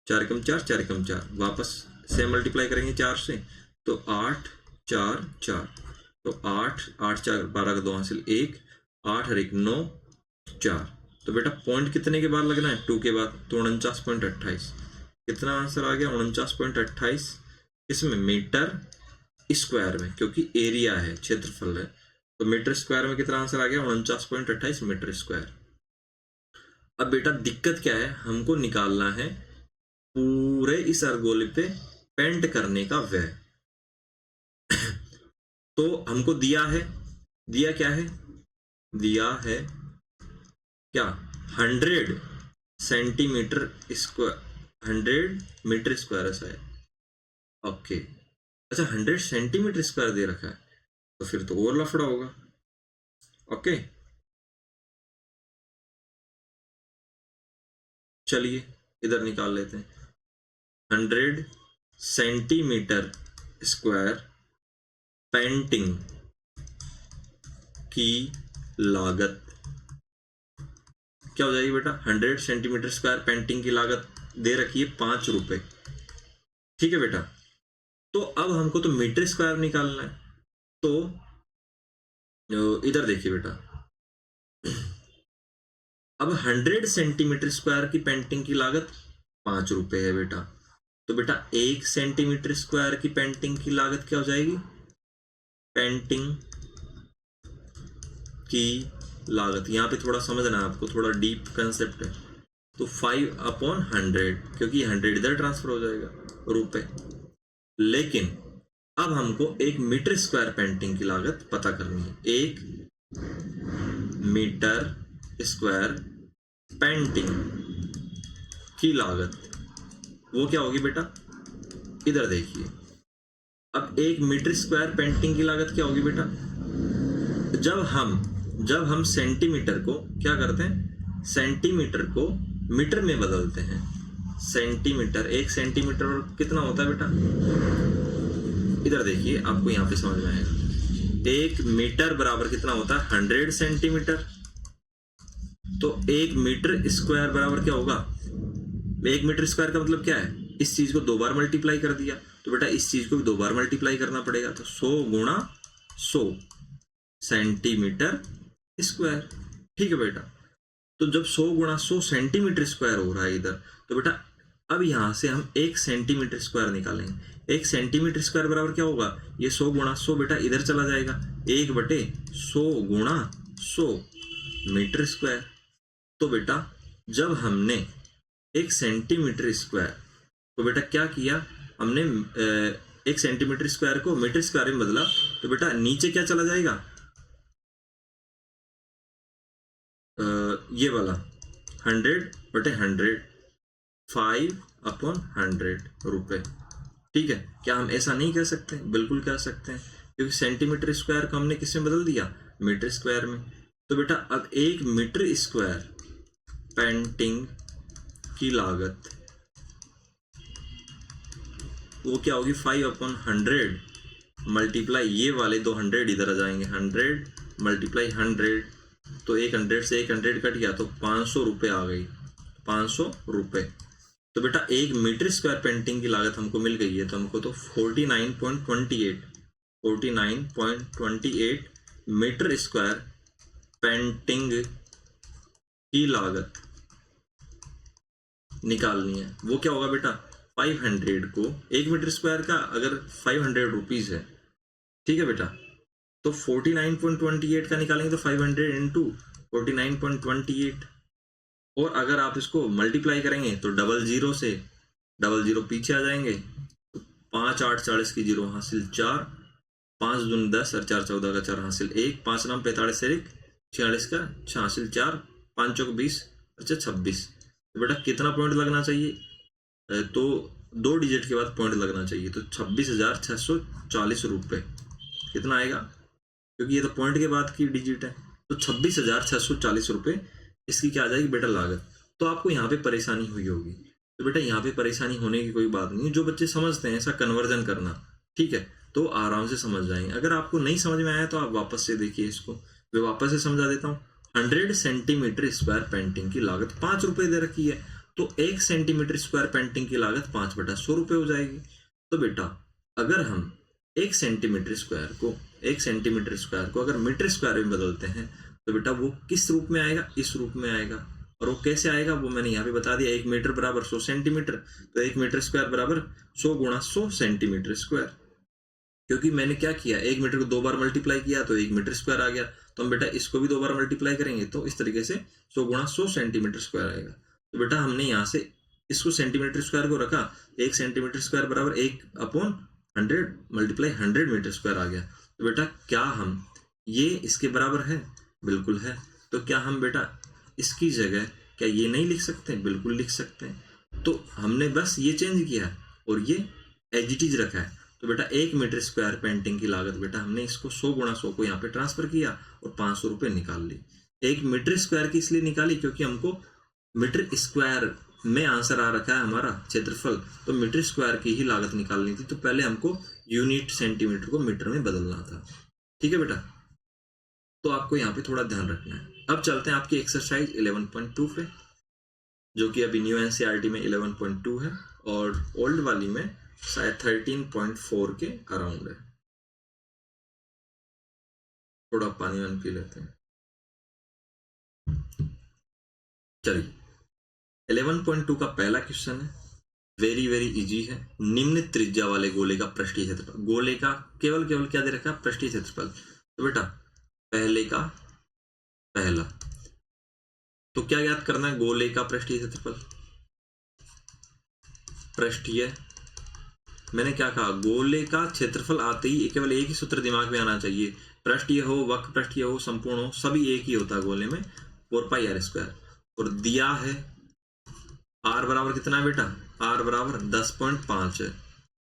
4 कम 4, 4 कम 4, वापस से मल्टीप्लाई करेंगे 4 से, तो 8 4 4, तो 8 8 4 12 का 2 हासिल 1, 8 और 1 9 4। तो बेटा पॉइंट कितने के बाद लगना है, 2 के बाद, तो 49.28। कितना आंसर आ गया, 49.28। इसमें मीटर स्क्वायर में, क्योंकि एरिया है, क्षेत्रफल है, तो मीटर स्क्वायर में कितना आंसर आ गया, 49.28 मीटर स्क्वायर। अब बेटा दिक्कत क्या है, हमको निकालना है पूरे इस अर्धगोले पे पेंट करने का व्यय। तो हमको दिया क्या है, दिया है क्या, 100 सेंटीमीटर स्क्वायर, 100 मीटर स्क्वायर ऐसा है, ओके। अच्छा 100 सेंटीमीटर स्क्वायर दे रखा है, तो फिर तो और लफड़ा होगा, ओके। चलिए इधर निकाल लेते हैं, 100 सेंटीमीटर स्क्वायर पेंटिंग की लागत क्या हो जाएगी बेटा, 100 सेंटीमीटर स्क्वायर पेंटिंग की लागत दे रखी है 5 रुपए, ठीक है बेटा। तो अब हमको तो मीटर स्क्वायर निकालना है, तो इधर देखिए बेटा, अब 100 सेंटीमीटर स्क्वायर की पेंटिंग की लागत 5 रुपए है बेटा। तो बेटा 1 सेंटीमीटर स्क्वायर की पेंटिंग की लागत क्या हो जाएगी, पेंटिंग की लागत, यहाँ पे थोड़ा समझना है आपको, थोड़ा डीप कंसेप्ट है। तो 5/100, क्योंकि 100 इधर ट्रांसफर हो जाएगा रुपए। लेकिन अब हमको 1 मीटर स्क्वायर पेंटिंग की लागत पता करनी है। 1 मीटर स्क्वायर पेंटिंग की लागत वो क्या होगी बेटा, इधर देखिए। अब 1 मीटर स्क्वायर पेंटिंग की लागत क्या होगी बेटा, जब हम सेंटीमीटर को क्या करते हैं, सेंटीमीटर को मीटर में बदलते हैं। सेंटीमीटर, 1 सेंटीमीटर कितना होता है बेटा, इधर देखिए आपको यहाँ पे समझ में आएगा। 1 मीटर बराबर कितना होता है, 100 सेंटीमीटर। तो 1 मीटर स्क्वायर बराबर क्या होगा, 1 मीटर स्क्वायर का मतलब क्या है, इस चीज को 2 बार मल्टीप्लाई कर दिया, तो बेटा इस चीज को भी 2 बार मल्टीप्लाई करना पड़ेगा। तो 100 गुणा 100 सेंटीमीटर स्क्वायर, ठीक है बेटा। तो जब 100 गुणा 100 सेंटीमीटर स्क्वायर हो रहा है इधर, तो बेटा अब यहाँ से हम 1 सेंटीमीटर स्क्वायर निकालेंगे। 1 सेंटीमीटर स्क्वायर बराबर क्या होगा, ये 100 गुणा 100 बेटा इधर चला जाएगा, 1/100 गुणा 100 मीटर स्क्वायर। तो बेटा जब हमने 1 सेंटीमीटर स्क्वायर, तो बेटा क्या किया हमने 1 सेंटीमीटर स्क्वायर को मीटर स्क्वायर में बदला, तो बेटा नीचे क्या चला जाएगा, ये वाला 100/100, 5/100 रुपए। ठीक है, क्या हम ऐसा नहीं कह सकते? बिल्कुल कह सकते हैं, क्योंकि सेंटीमीटर स्क्वायर को हमने किस में बदल दिया, मीटर स्क्वायर में। तो बेटा अब 1 मीटर स्क्वायर पेंटिंग की लागत वो क्या होगी, 5/100 मल्टीप्लाई ये वाले 200 इधर आ जाएंगे, 100 मल्टीप्लाई 100, तो 100 से 100 कट गया तो 500 रुपये आ गई, 500 रुपये। तो बेटा 1 मीटर स्क्वायर पेंटिंग की लागत हमको मिल गई है, तो हमको तो 49.28 मीटर स्क्वायर पेंटिंग की लागत निकालनी है। वो क्या होगा बेटा, 500 को 1 मीटर स्क्वायर का अगर 500 रुपीज़ है, ठीक है बेटा, तो 49.28 का निकालेंगे तो 500 इंटू 49.28, और अगर आप इसको मल्टीप्लाई करेंगे तो 00 से 00 पीछे आ जाएंगे, तो 5 8 40 की 0 हासिल 4, 5 दूनी 10 और 4 14 का 4 हासिल 1, 5 9 45 से 1 46 का 6 हासिल 4, 5 चौक 20 अच्छा 26। तो बेटा कितना पॉइंट लगना चाहिए, तो 2 डिजिट के बाद पॉइंट लगना चाहिए, तो 26,640 रुपये कितना आएगा, क्योंकि ये तो पॉइंट के बाद की डिजिट है, तो 26,640 रुपये इसकी क्या आ जाएगी बेटा लागत। तो आपको यहाँ पे परेशानी हुई होगी, तो बेटा यहाँ पे परेशानी होने की कोई बात नहीं है, जो बच्चे समझते हैं ऐसा कन्वर्जन करना, ठीक है, तो आराम से समझ जाएंगे। अगर आपको नहीं समझ में आया तो आप वापस से देखिए इसको, मैं वापस से समझा देता हूँ। 100 सेंटीमीटर स्क्वायर पेंटिंग की लागत 5 रुपये दे रखी है, तो 1 सेंटीमीटर स्क्वायर पेंटिंग की लागत 5/100 रुपये हो जाएगी। तो बेटा अगर हम 1 सेंटीमीटर स्क्वायर को अगर मीटर स्क्वायर में बदलते हैं, तो बेटा वो किस रूप में आएगा, इस रूप में आएगा। और वो कैसे आएगा वो मैंने यहाँ पे बता दिया, 1 मीटर बराबर 100 सेंटीमीटर, तो 1 मीटर स्क्वायर बराबर 100 गुणा 100 सेंटीमीटर स्क्वायर। क्योंकि मैंने क्या किया, 1 मीटर को 2 बार मल्टीप्लाई किया तो 1 मीटर स्क्वायर आ गया, तो हम बेटा इसको भी 2 बार मल्टीप्लाई करेंगे तो इस तरीके से 100 गुणा 100 सेंटीमीटर स्क्वायर आएगा। तो बेटा हमने यहाँ से इसको सेंटीमीटर स्क्वायर को रखा, 1 सेंटीमीटर स्क्वायर बराबर 1/100 मल्टीप्लाई 100 मीटर स्क्वायर आ गया। तो बेटा क्या हम ये इसके बराबर है, बिल्कुल है, तो क्या हम बेटा इसकी जगह क्या ये नहीं लिख सकते, बिल्कुल लिख सकते हैं। तो हमने बस ये चेंज किया और ये एज इट इज रखा है। तो बेटा 1 मीटर स्क्वायर पेंटिंग की लागत बेटा हमने इसको 100 गुणा 100 को यहाँ पे ट्रांसफर किया और 500 रुपये निकाल ली। 1 मीटर स्क्वायर की इसलिए निकाली क्योंकि हमको मीटर स्क्वायर में आंसर आ रखा है हमारा क्षेत्रफल, तो मीटर स्क्वायर की ही लागत निकालनी थी, तो पहले हमको यूनिट सेंटीमीटर को मीटर में बदलना था। ठीक है बेटा, तो आपको यहाँ पे थोड़ा ध्यान रखना है। अब चलते हैं आपकी एक्सरसाइज 11.2 पे, जो कि अभी न्यू एनसीईआरटी में 11.2 है और ओल्ड वाली में शायद 13.4 के अराउंड है। थोड़ा पानी वानी पी लेते हैं। चलिए 11.2 का पहला क्वेश्चन है, वेरी वेरी इजी है। निम्न त्रिज्या वाले गोले का पृष्ठीय क्षेत्रफल, गोले का केवल क्या दे रखा है, पृष्ठीय क्षेत्रफल। तो बेटा पहले का पहला, तो क्या याद करना है, गोले का पृष्ठीय क्षेत्रफल, पृष्ठीय, मैंने क्या कहा, गोले का क्षेत्रफल आते ही केवल एक ही सूत्र दिमाग में आना चाहिए, पृष्ठीय हो, वक्र पृष्ठीय हो, संपूर्ण हो, सभी एक ही होता है गोले में, 4πr²। और दिया है r बराबर कितना है बेटा, r बराबर 10.5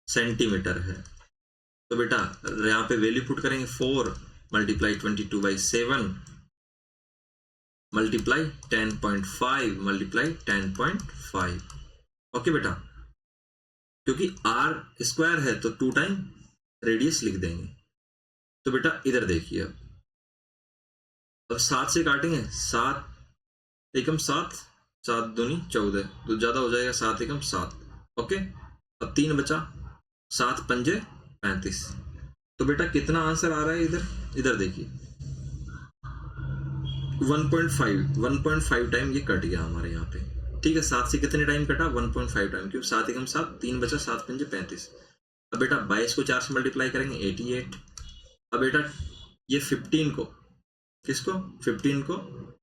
सेंटीमीटर है। तो बेटा यहाँ पे वैल्यू पुट करेंगे, 4 मल्टीप्लाई 22/7 मल्टीप्लाई 10.5 मल्टीप्लाई 10.5। ओके बेटा, क्योंकि r स्क्वायर है तो 2 टाइम रेडियस लिख देंगे। तो बेटा इधर देखिए, अब 7 से काटेंगे, 7 एकम 7, 7 दूनी 14, तो ज्यादा हो जाएगा, 7 एकम 7। ओके, अब 3 बचा, 7 पंजे 35। तो बेटा कितना आंसर आ रहा है इधर देखिए, 1.5 टाइम ये कट गया हमारे यहाँ पे। ठीक है, 7 से कितने टाइम कटा, 1.5 टाइम, क्यों 7 एकम 7, 3 बचा, 7 पंजे 35। अब बेटा 22 को 4 से मल्टीप्लाई करेंगे 88। अब बेटा ये 15 को, किसको, 15 को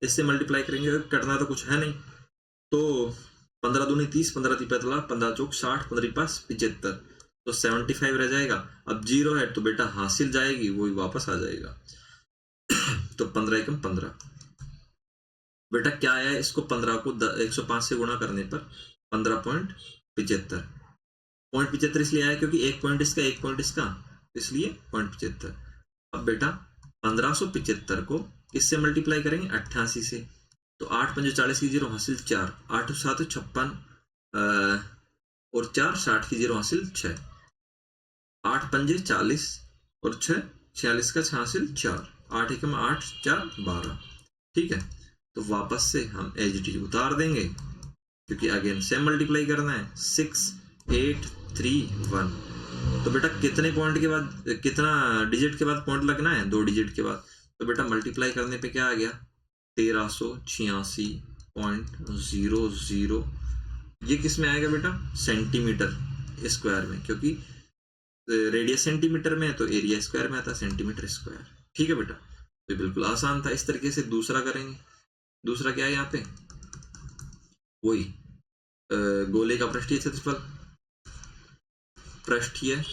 इससे मल्टीप्लाई करेंगे, कटना तो कुछ है नहीं, तो 15 दूनी 30, 15 ती 15, 15 चौक 60, 15 पास 75, तो 75 रह जाएगा। अब 0 है तो बेटा हासिल जाएगी, वही वापस आ जाएगा। तो 15 एकम 15। बेटा क्या आया, इसको 15 को 105 से गुणा करने पर 15.75। 0.75 इसलिए आया क्योंकि एक पॉइंट इसका, एक पॉइंट इसका, इसलिए 0.75। अब बेटा 1575 को इससे मल्टीप्लाई करेंगे 88 से, तो 8 पंजे 40 की 0 हासिल 4, 8 7 56 और 4 60 की 0 हासिल 6, 8 पंजे 40 और 6 46 का 6 हासिल 4, 8 एकम 8 4 12। ठीक है, तो वापस से हम एज इट इज उतार देंगे क्योंकि अगेन सेम मल्टीप्लाई करना है। 6 8 3 1। तो बेटा कितने पॉइंट के बाद, कितना डिजिट के बाद पॉइंट लगना है, 2 डिजिट के बाद। तो बेटा मल्टीप्लाई करने पे क्या आ गया, 1386.00। ये किस में आएगा बेटा, सेंटीमीटर स्क्वायर में, क्योंकि रेडियस सेंटीमीटर में है तो एरिया स्क्वायर में आता, सेंटीमीटर स्क्वायर। ठीक है बेटा, तो बिल्कुल आसान था। इस तरीके से दूसरा करेंगे। दूसरा क्या है यहाँ पे, वही गोले का पृष्ठीय क्षेत्रफल, पृष्ठीय,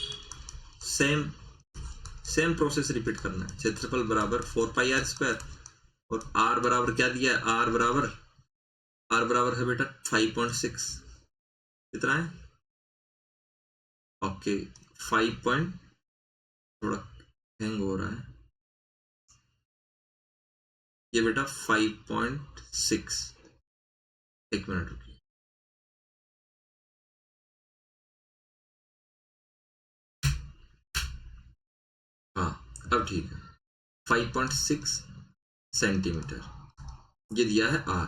सेम प्रोसेस रिपीट करना है। क्षेत्रफल बराबर 4πr² और r बराबर क्या दिया है, r बराबर है बेटा 5.6। कितना है, ओके 5 पॉइंट, थोड़ा हैंग हो रहा है ये बेटा 5.6। एक मिनट रुकिए, हाँ अब ठीक है, 5.6 सेंटीमीटर ये दिया है r।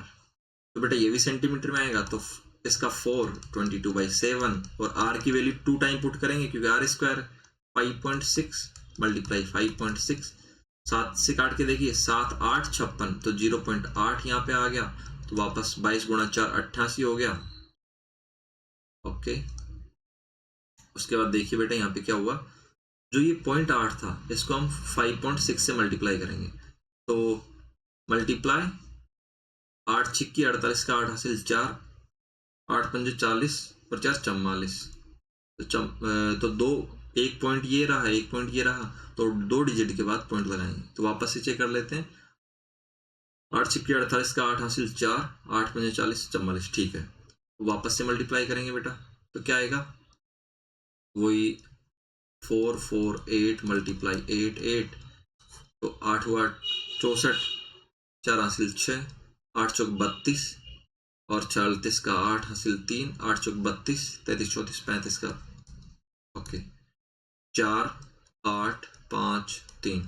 तो बेटा ये भी सेंटीमीटर में आएगा, तो इसका 4 22/7 और r की वैल्यू 2 टाइम पुट करेंगे क्योंकि r स्क्वायर 5.6 मल्टीप्लाई 5.6। 7 से काट के देखिए, 7 8 56, तो 0.8 यहाँ पे आ गया, तो वापस 22 गुणा 4 88 हो गया। ओके, उसके बाद देखिए बेटा यहाँ पे क्या हुआ, जो ये 0.8 था इसको हम 5.6 से मल्टीप्लाई करेंगे, तो मल्टीप्लाई 8 छिक्की 48 का 8 हासिल 4, 8 पंजे 40 और 4 44, तो 2, एक पॉइंट ये रहा, एक पॉइंट ये रहा, तो 2 डिजिट के बाद पॉइंट लगाएंगे। तो वापस से चेक कर लेते हैं, 8 छिक्की 48 का 8 हासिल 4, 8 पंजे 40 44। ठीक है, तो वापस से मल्टीप्लाई करेंगे बेटा, तो क्या आएगा, वही 4 4 8 मल्टीप्लाई 8 8, तो 8 हुआ 64, 4 हासिल 6, 8 चौक 32 और 36 का 8 हासिल 3, 8 चौक 32, 33 34 35 का, ओके 4 8 5 3,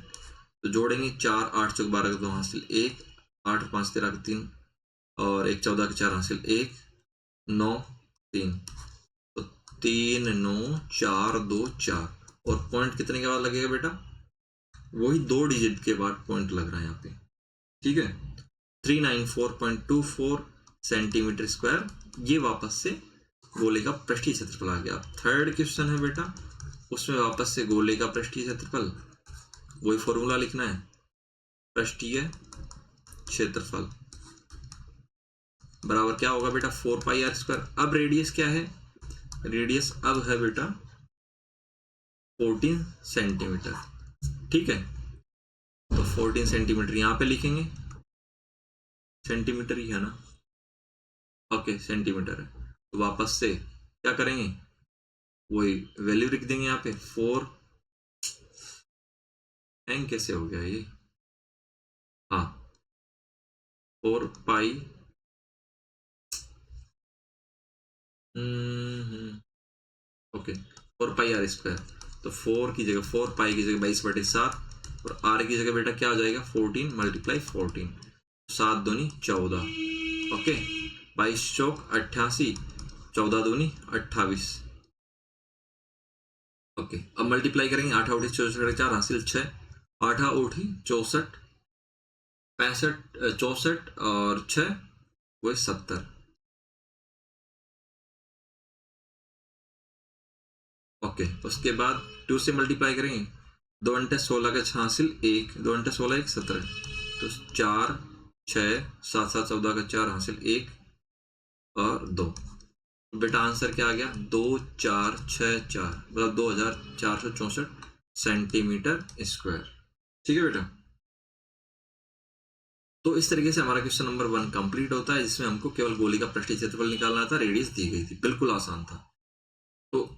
तो जोड़ेंगे 4 8 चौक 12 का 2 हासिल 1, 8 5 13 का 3 और 1 14 का 4 हासिल 1, 9 3, तो 3 9 4 2 4। और पॉइंट कितने के बाद लगेगा बेटा, वही 2 डिजिट के बाद पॉइंट लग रहा है यहाँ पे। ठीक है, 394.24 सेंटीमीटर स्क्वायर, ये वापस से गोले का पृष्ठीय क्षेत्रफल आ गया। थर्ड क्वेश्चन है बेटा, उसमें वापस से गोले का पृष्ठीय क्षेत्रफल, वही फॉर्मूला लिखना है, पृष्ठीय क्षेत्रफल बराबर क्या होगा बेटा 4πr²। अब रेडियस क्या है, रेडियस अब है बेटा 14 सेंटीमीटर। ठीक है, तो 14 सेंटीमीटर यहाँ पे लिखेंगे, सेंटीमीटर ही है ना, ओके सेंटीमीटर है, तो वापस से क्या करेंगे, वही वैल्यू लिख देंगे यहाँ पे 4, एंग कैसे हो गया ये, हाँ 4π, ओके 4πr², तो 4 की जगह 4π की जगह 22/7 और r की जगह बेटा क्या हो जाएगा 14 मल्टीप्लाई 14, 7 दूनी 14, ओके 22 चौक 88, 14 दूनी 28। ओके, अब मल्टीप्लाई करेंगे, 8 8 64 4 हासिल 6, 8 8 64 65 64 और 6 वही 70, ओके, उसके बाद 2 से मल्टीप्लाई करेंगे, 2 अंटे 16 का 6 हासिल 1, 2 अंटे 16 1 17, तो 4 6 7 7 14 का 4 हासिल 1 और 2। बेटा आंसर क्या आ गया, 2464, मतलब 2464 सेंटीमीटर स्क्वायर। ठीक है बेटा, तो इस तरीके से हमारा क्वेश्चन नंबर 1 कंप्लीट होता है, जिसमें हमको केवल गोली का पृष्ठीय क्षेत्रफल निकालना था, रेडियस दी गई थी, बिल्कुल आसान था। तो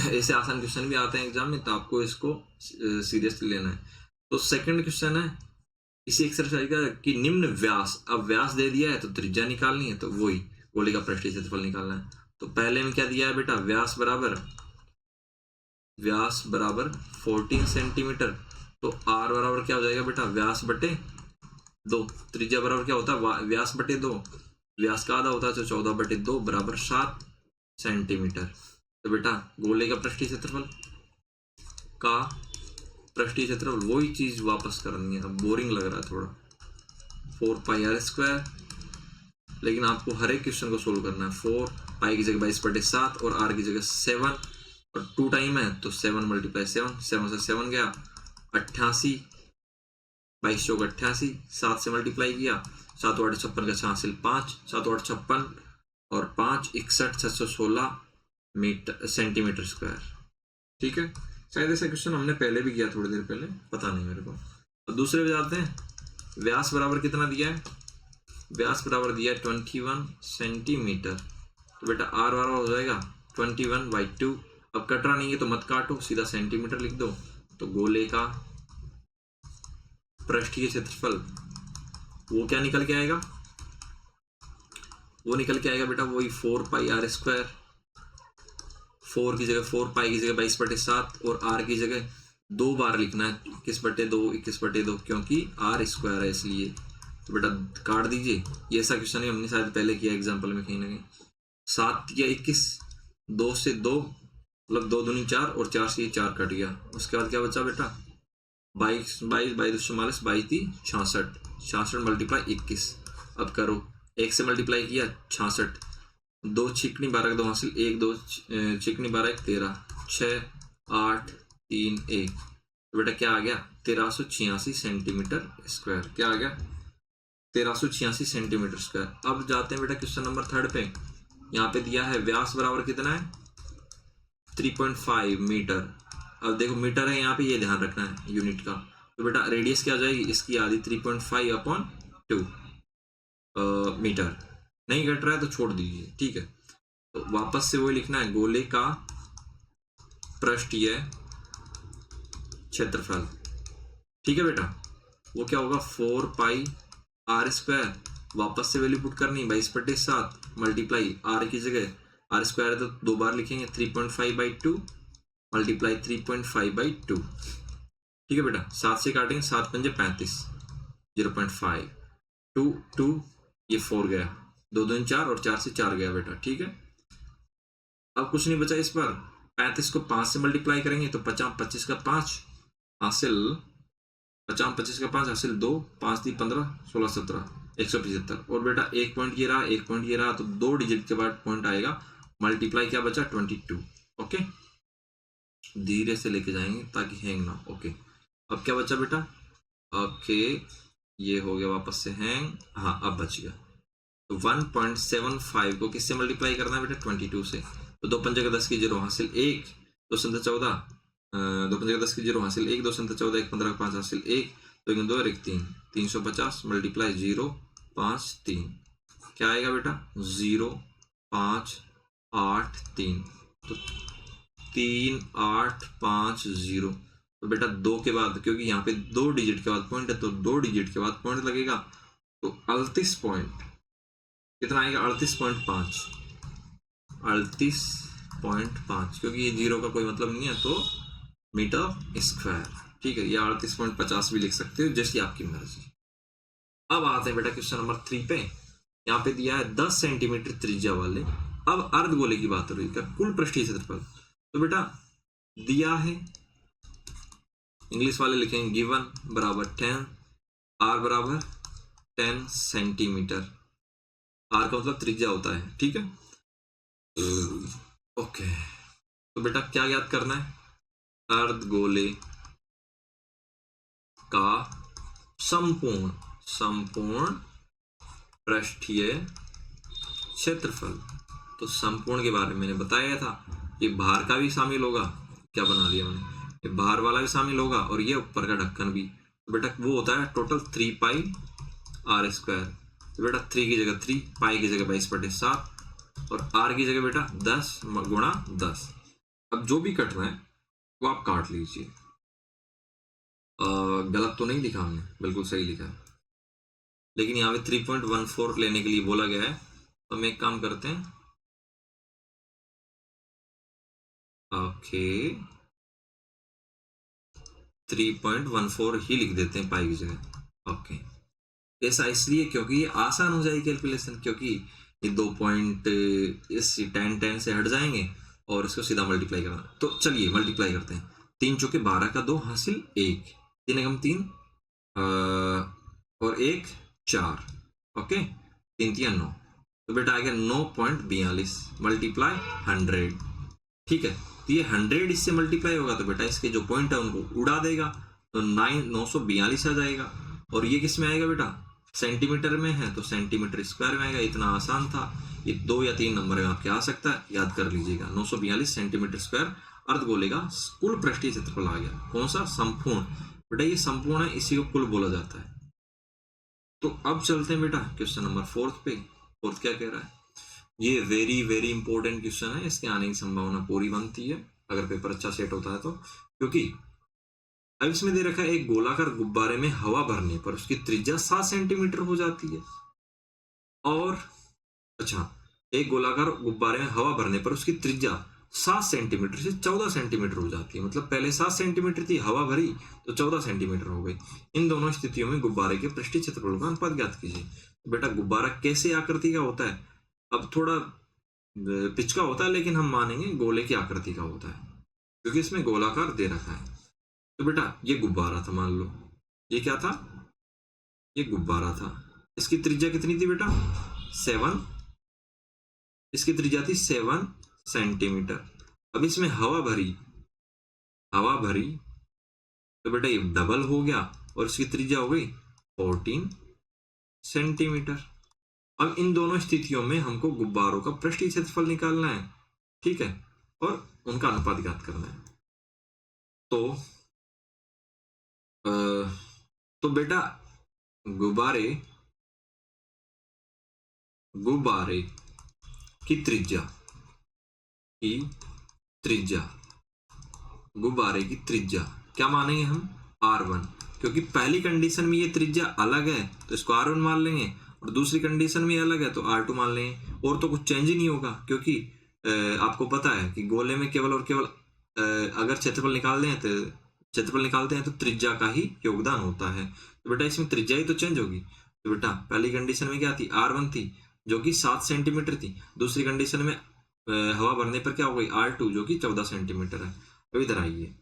ऐसे आसान क्वेश्चन भी आते हैं एग्जाम में, तो आपको इसको सीरियसली लेना है। तो सेकंड क्वेश्चन है इसी एक्सरसाइज का कि निम्न व्यास, अब व्यास दे दिया है तो त्रिज्या निकालनी है, तो वही गोली का पृष्ठीय क्षेत्रफल निकालना है। तो पहले में क्या दिया है बेटा, व्यास बराबर 14 सेंटीमीटर, तो आर बराबर क्या हो जाएगा बेटा, व्यास बटे 2, त्रिज्या बराबर क्या होता है, व्यास बटे 2, व्यास का आधा होता है तो 14 बटे 2 बराबर 7 सेंटीमीटर। तो बेटा गोले का पृष्ठीय क्षेत्रफल का पृष्ठीय क्षेत्रफल वही चीज वापस करनी है। अब बोरिंग लग रहा है थोड़ा, 4 पाई आर स्क्वायर, लेकिन आपको हर एक क्वेश्चन को सोल्व करना है। 4 पाई की जगह 22 बटे 7 और आर की जगह 7 और 2 टाइम है तो 7 मल्टीप्लाई 7, 7 से 7 गया 88, 22 चौक 88, 7 से मल्टीप्लाई किया, 7 8 56 का 6 हासिल 5, 7 8 56 और 5 61 616 मीटर सेंटीमीटर स्क्वायर। ठीक है, शायद ऐसा क्वेश्चन हमने पहले भी किया, थोड़ी देर पहले, पता नहीं मेरे को। अब दूसरे पे जाते हैं। व्यास बराबर कितना दिया है, व्यास बराबर दिया है 21 सेंटीमीटर, तो बेटा आर बराबर हो जाएगा 21/2। अब कट रहा नहीं है तो मत काटो, सीधा सेंटीमीटर लिख दो। तो गोले का पृष्ठीय क्षेत्रफल वो क्या निकल के आएगा, वो निकल के आएगा बेटा वही 4 पाई आर स्क्वायर, 4 की जगह 4 पाई की जगह 22 बटे 7 और आर की जगह 2 बार लिखना है, 21 बटे 2 21 बटे 2, क्योंकि आर स्क्वायर है इसलिए। तो बेटा काट दीजिए, ये ऐसा क्वेश्चन है हमने शायद पहले किया एग्जाम्पल में कहीं ना कहीं। 7 या 21, 2 से 2 मतलब 2 दूनी 4 और 4 से 4 कट गया। उसके बाद क्या बचा बेटा, 22 22 22 44 22 66, 66 मल्टीप्लाई 21। अब करो, 1 से मल्टीप्लाई किया 66, 2 छिकनी 12 2 हासिल 1, 2 छिकनी 12 1 13, 6 8 3 1, तो बेटा क्या आ गया 1386 सेंटीमीटर स्क्वायर। क्या आ गया 1386 सेंटीमीटर स्क्वायर। अब जाते हैं बेटा क्वेश्चन नंबर 3 पे। यहाँ पे दिया है व्यास बराबर कितना है 3.5 मीटर। अब देखो मीटर है यहाँ पे, ये ध्यान रखना है यूनिट का। तो बेटा रेडियस क्या हो जाएगी इसकी आधी 3.5/2 मीटर। नहीं घट रहा है तो छोड़ दीजिए, ठीक है। तो वापस से वही लिखना है, गोले का पृष्ठीय क्षेत्रफल। ठीक है बेटा, वो क्या होगा 4 पाई आर स्क्वायर, वापस से वैल्यू पुट करनी 22 बटे 7 मल्टीप्लाई आर की जगह आर स्क्वायर है तो 2 बार लिखेंगे 3.5/2 मल्टीप्लाई 3.5/2। ठीक है बेटा, 7 से काटेंगे 7 पंजे 35, 0.5 2 2, ये 4 गया, 2 2 4 और 4 से 4 गया बेटा। ठीक है, अब कुछ नहीं बचा इस पर। 35 को 5 से मल्टीप्लाई करेंगे तो 50 25 का 5 हासिल 50 25 का 5 हासिल 2, 5 3 15 16 17 175। और बेटा एक पॉइंट ये रहा, एक पॉइंट ये रहा, तो 2 डिजिट के बाद पॉइंट आएगा, मल्टीप्लाई क्या बचा 22। ओके, धीरे से लेके जाएंगे ताकि हैंग ना। ओके, अब क्या बचा बेटा, ओके ये हो गया वापस से हैंग, हाँ अब बच गया। तो 1.75 को किससे मल्टीप्लाई करना है बेटा 22 से, तो 2 पंजे का 10 की 0 हासिल 1, 2 संता 14, 2 पंजे का 10 की 0 हासिल 1, 2 संता 14 1 15 का 5 हासिल 1, 2 2 और 1 3, 350 मल्टीप्लाई 0 5 3, क्या आएगा बेटा 0 5 8 3, तो 3 8 5 0। तो बेटा 2 के बाद, क्योंकि यहाँ पे 2 डिजिट के बाद पॉइंट है तो 2 डिजिट के बाद पॉइंट लगेगा, तो 38 पॉइंट कितना आएगा 38.5, 38.5, क्योंकि ये 0 का कोई मतलब नहीं है तो मीटर स्क्वायर। ठीक है, या 38.50 भी लिख सकते हो, जैसी आपकी मर्जी। अब आते हैं बेटा क्वेश्चन नंबर 3 पे। यहाँ पे दिया है 10 सेंटीमीटर त्रिज्या वाले, अब अर्धगोले की बात हो रही है, कुल पृष्ठीय क्षेत्रफल। तो बेटा दिया है, इंग्लिश वाले लिखेंगे गिवन बराबर 10, आर बराबर 10 सेंटीमीटर, आर का मतलब त्रिज्या होता है। ठीक है, ओके तो बेटा क्या याद करना है, अर्धगोले का संपूर्ण संपूर्ण पृष्ठीय क्षेत्रफल। तो संपूर्ण के बारे में मैंने बताया था, ये बाहर का भी शामिल होगा, क्या बना दिया मैंने, ये बाहर वाला भी शामिल होगा और ये ऊपर का ढक्कन भी। तो बेटा वो होता है टोटल 3 पाई आर स्क्वायर। तो बेटा 3 की जगह 3, पाई की जगह 22/7 और आर की जगह बेटा 10 गुणा 10। अब जो भी कट रहा है वो आप काट लीजिए। गलत तो नहीं लिखा हमने, बिल्कुल सही लिखा है, लेकिन यहाँ पे 3.14 लेने के लिए बोला गया है। तो हम एक काम करते हैं, ओके 3.14 ही लिख देते हैं पाई की जगह। ओके, ऐसा इसलिए क्योंकि ये आसान हो जाएगी कैलकुलेशन, क्योंकि ये 2 पॉइंट इस 10 से हट जाएंगे और इसको सीधा मल्टीप्लाई करना। तो चलिए मल्टीप्लाई करते हैं। 3 चौके 12 का 2 हासिल 1, 3 एकम 3 और 1 4, ओके 3 3 9। तो बेटा आ गया 9.42 मल्टीप्लाई 100, ठीक है। तो ये 100 इससे मल्टीप्लाई होगा तो बेटा इसके जो पॉइंट है उनको उड़ा देगा, तो 942 आ जाएगा। और ये किस में आएगा बेटा, सेंटीमीटर में है तो सेंटीमीटर स्क्वायर में आएगा। इतना आसान था, ये 2 या 3 नंबर में आपके आ सकता है, याद कर लीजिएगा। 942 सेंटीमीटर स्क्वायर अर्धगोले का कुल पृष्ठीय क्षेत्रफल आ गया। कौन सा, संपूर्ण। बेटा ये संपूर्ण है, इसी को कुल बोला जाता है। तो अब चलते हैं बेटा क्वेश्चन नंबर 4 पे। 4 क्या कह रहा है, ये वेरी वेरी इंपॉर्टेंट क्वेश्चन है, इसके आने की संभावना पूरी बनती है अगर पेपर अच्छा सेट होता है तो। क्योंकि अब इसमें दे रखा है एक गोलाकार गुब्बारे में हवा भरने पर उसकी त्रिज्या 7 सेंटीमीटर हो जाती है। और अच्छा, एक गोलाकार गुब्बारे में हवा भरने पर उसकी त्रिज्या 7 सेंटीमीटर से 14 सेंटीमीटर हो जाती है। मतलब पहले 7 सेंटीमीटर थी, हवा भरी तो 14 सेंटीमीटर हो गई। इन दोनों स्थितियों में गुब्बारे के पृष्ठीय क्षेत्रफल का अनुपात ज्ञात कीजिए। तो बेटा गुब्बारा कैसे आकृति का होता है, अब थोड़ा पिचका होता है, लेकिन हम मानेंगे गोले की आकृति का होता है क्योंकि इसमें गोलाकार दे रखा है। तो बेटा ये गुब्बारा था, मान लो ये क्या था, ये गुब्बारा था। इसकी त्रिज्या कितनी थी बेटा, 7, इसकी त्रिज्या थी 7 सेंटीमीटर। अब इसमें हवा भरी तो बेटा ये डबल हो गया और इसकी त्रिज्या हो गई 14 सेंटीमीटर। अब इन दोनों स्थितियों में हमको गुब्बारों का पृष्ठीय क्षेत्रफल निकालना है, ठीक है, और उनका अनुपात ज्ञात करना है। तो बेटा गुब्बारे की त्रिज्या गुब्बारे की त्रिज्या क्या मानेंगे हम, R1, क्योंकि पहली कंडीशन में ये त्रिज्या अलग है तो इसको R1 मान लेंगे और दूसरी कंडीशन में अलग है तो R2 मान लेंगे। और तो कुछ चेंज ही नहीं होगा क्योंकि आपको पता है कि गोले में केवल और केवल अगर क्षेत्रफल निकालते हैं तो त्रिज्या का ही योगदान होता है। तो बेटा इसमें त्रिज्या ही तो चेंज होगी। तो बेटा पहली कंडीशन में क्या थी, R1 थी जो कि 7 सेंटीमीटर थी। दूसरी कंडीशन में हवा भरने पर क्या हो गई, R2 जो कि 14 सेंटीमीटर है। अब इधर आइए,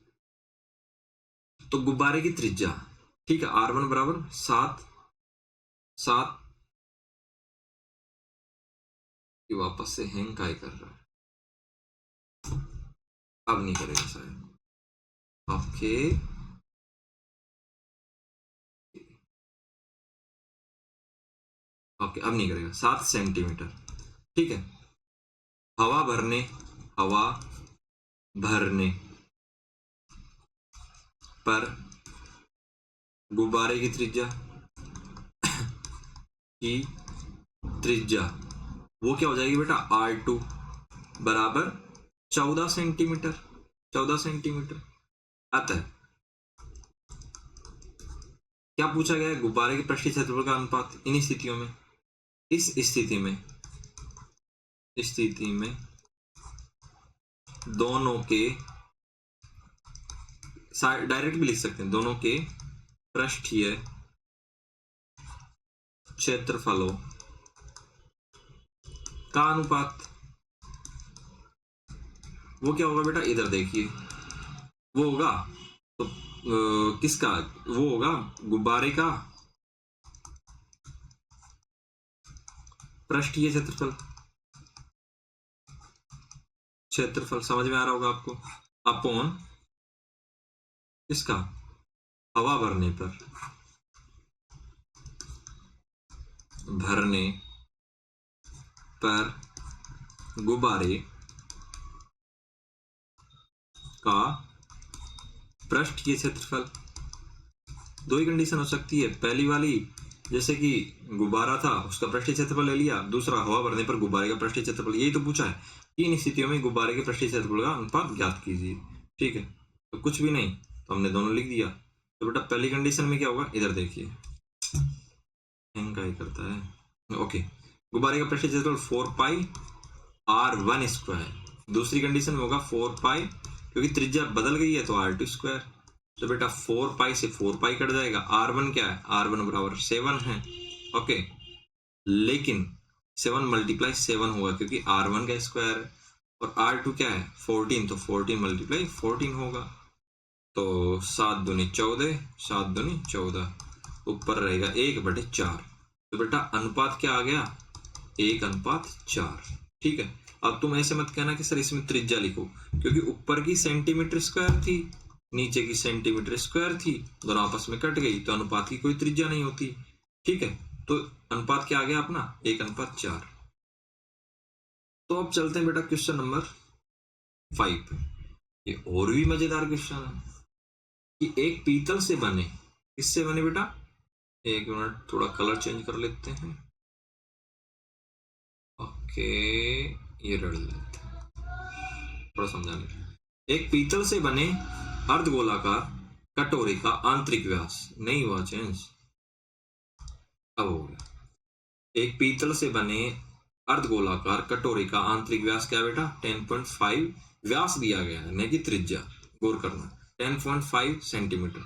तो गुब्बारे की त्रिज्या, ठीक है, R1 बराबर 7 वापस से हैंग काय कर रहा है, अब नहीं करेगा शायद, ओके अब नहीं करेगा। 7 सेंटीमीटर, ठीक है। हवा भरने पर गुब्बारे की त्रिज्या वो क्या हो जाएगी बेटा, R2 बराबर 14 सेंटीमीटर अतः क्या पूछा गया है, गुब्बारे के पृष्ठीय क्षेत्रफल का अनुपात इन स्थितियों में। इस स्थिति में दोनों के, डायरेक्ट भी लिख सकते हैं, दोनों के पृष्ठीय क्षेत्रफलों का अनुपात वो क्या होगा बेटा, इधर देखिए, वो होगा तो किसका, वो होगा गुब्बारे का पृष्ठीय क्षेत्रफल समझ में आ रहा होगा आपको, अपॉन इसका हवा भरने पर गुब्बारे का पृष्ठीय क्षेत्रफल। दो ही कंडीशन हो सकती है, पहली वाली जैसे कि गुब्बारा था उसका पृष्ठीय क्षेत्रफल ले लिया, दूसरा हवा भरने पर गुब्बारे का पृष्ठीय क्षेत्रफल। यही तो पूछा है, इन स्थितियों में गुब्बारे के पृष्ठीय क्षेत्रफल का अनुपात ज्ञात कीजिए। ठीक है, तो कुछ भी नहीं तो हमने दोनों लिख दिया। तो बेटा पहली कंडीशन में क्या होगा, इधर देखिए क्या करता है। ओके, गुब्बारे का पृष्ठीय क्षेत्रफल 4 पाई r1 स्क्वायर। दूसरी कंडीशन में होगा 4 पाई, क्योंकि त्रिज्या बदल गई है तो r2 स्क्वायर। तो बेटा 4 पाई से 4 पाई कट जाएगा, r1 क्या है, r1 बराबर 7 है। ओके, लेकिन 7 मल्टीप्लाई 7 होगा क्योंकि r1 का स्क्वायर है, और r2 क्या है 14, तो 14 मल्टीप्लाई 14 होगा। तो 7 दूनी 14, 7 दूनी 14, ऊपर रहेगा 1/4। तो बेटा अनुपात क्या आ गया, 1/4। ठीक है, अब तुम ऐसे मत कहना कि सर इसमें त्रिज्या लिखो, क्योंकि ऊपर की सेंटीमीटर स्क्वायर थी, नीचे की सेंटीमीटर स्क्वायर थी, दोनों आपस में कट गई तो अनुपात की कोई त्रिज्या नहीं होती। ठीक है, तो अनुपात क्या आ गया अपना, 1/4। तो अब चलते हैं बेटा क्वेश्चन नंबर 5। ये और भी मजेदार क्वेश्चन है कि एक पीतल से बने, किससे बने बेटा, एक मिनट थोड़ा कलर चेंज कर लेते हैं। ओके, ये रड़ लेते हैं थोड़ा समझाने। एक पीतल से बने अर्धगोलाकार कटोरे का आंतरिक व्यास, नहीं हुआ चेंज, अब हो गया। एक पीतल से बने अर्धगोलाकार कटोरे का आंतरिक व्यास क्या बेटा, 10.5 व्यास दिया गया है, नहीं कि त्रिज्या, गौर करना 10.5 सेंटीमीटर,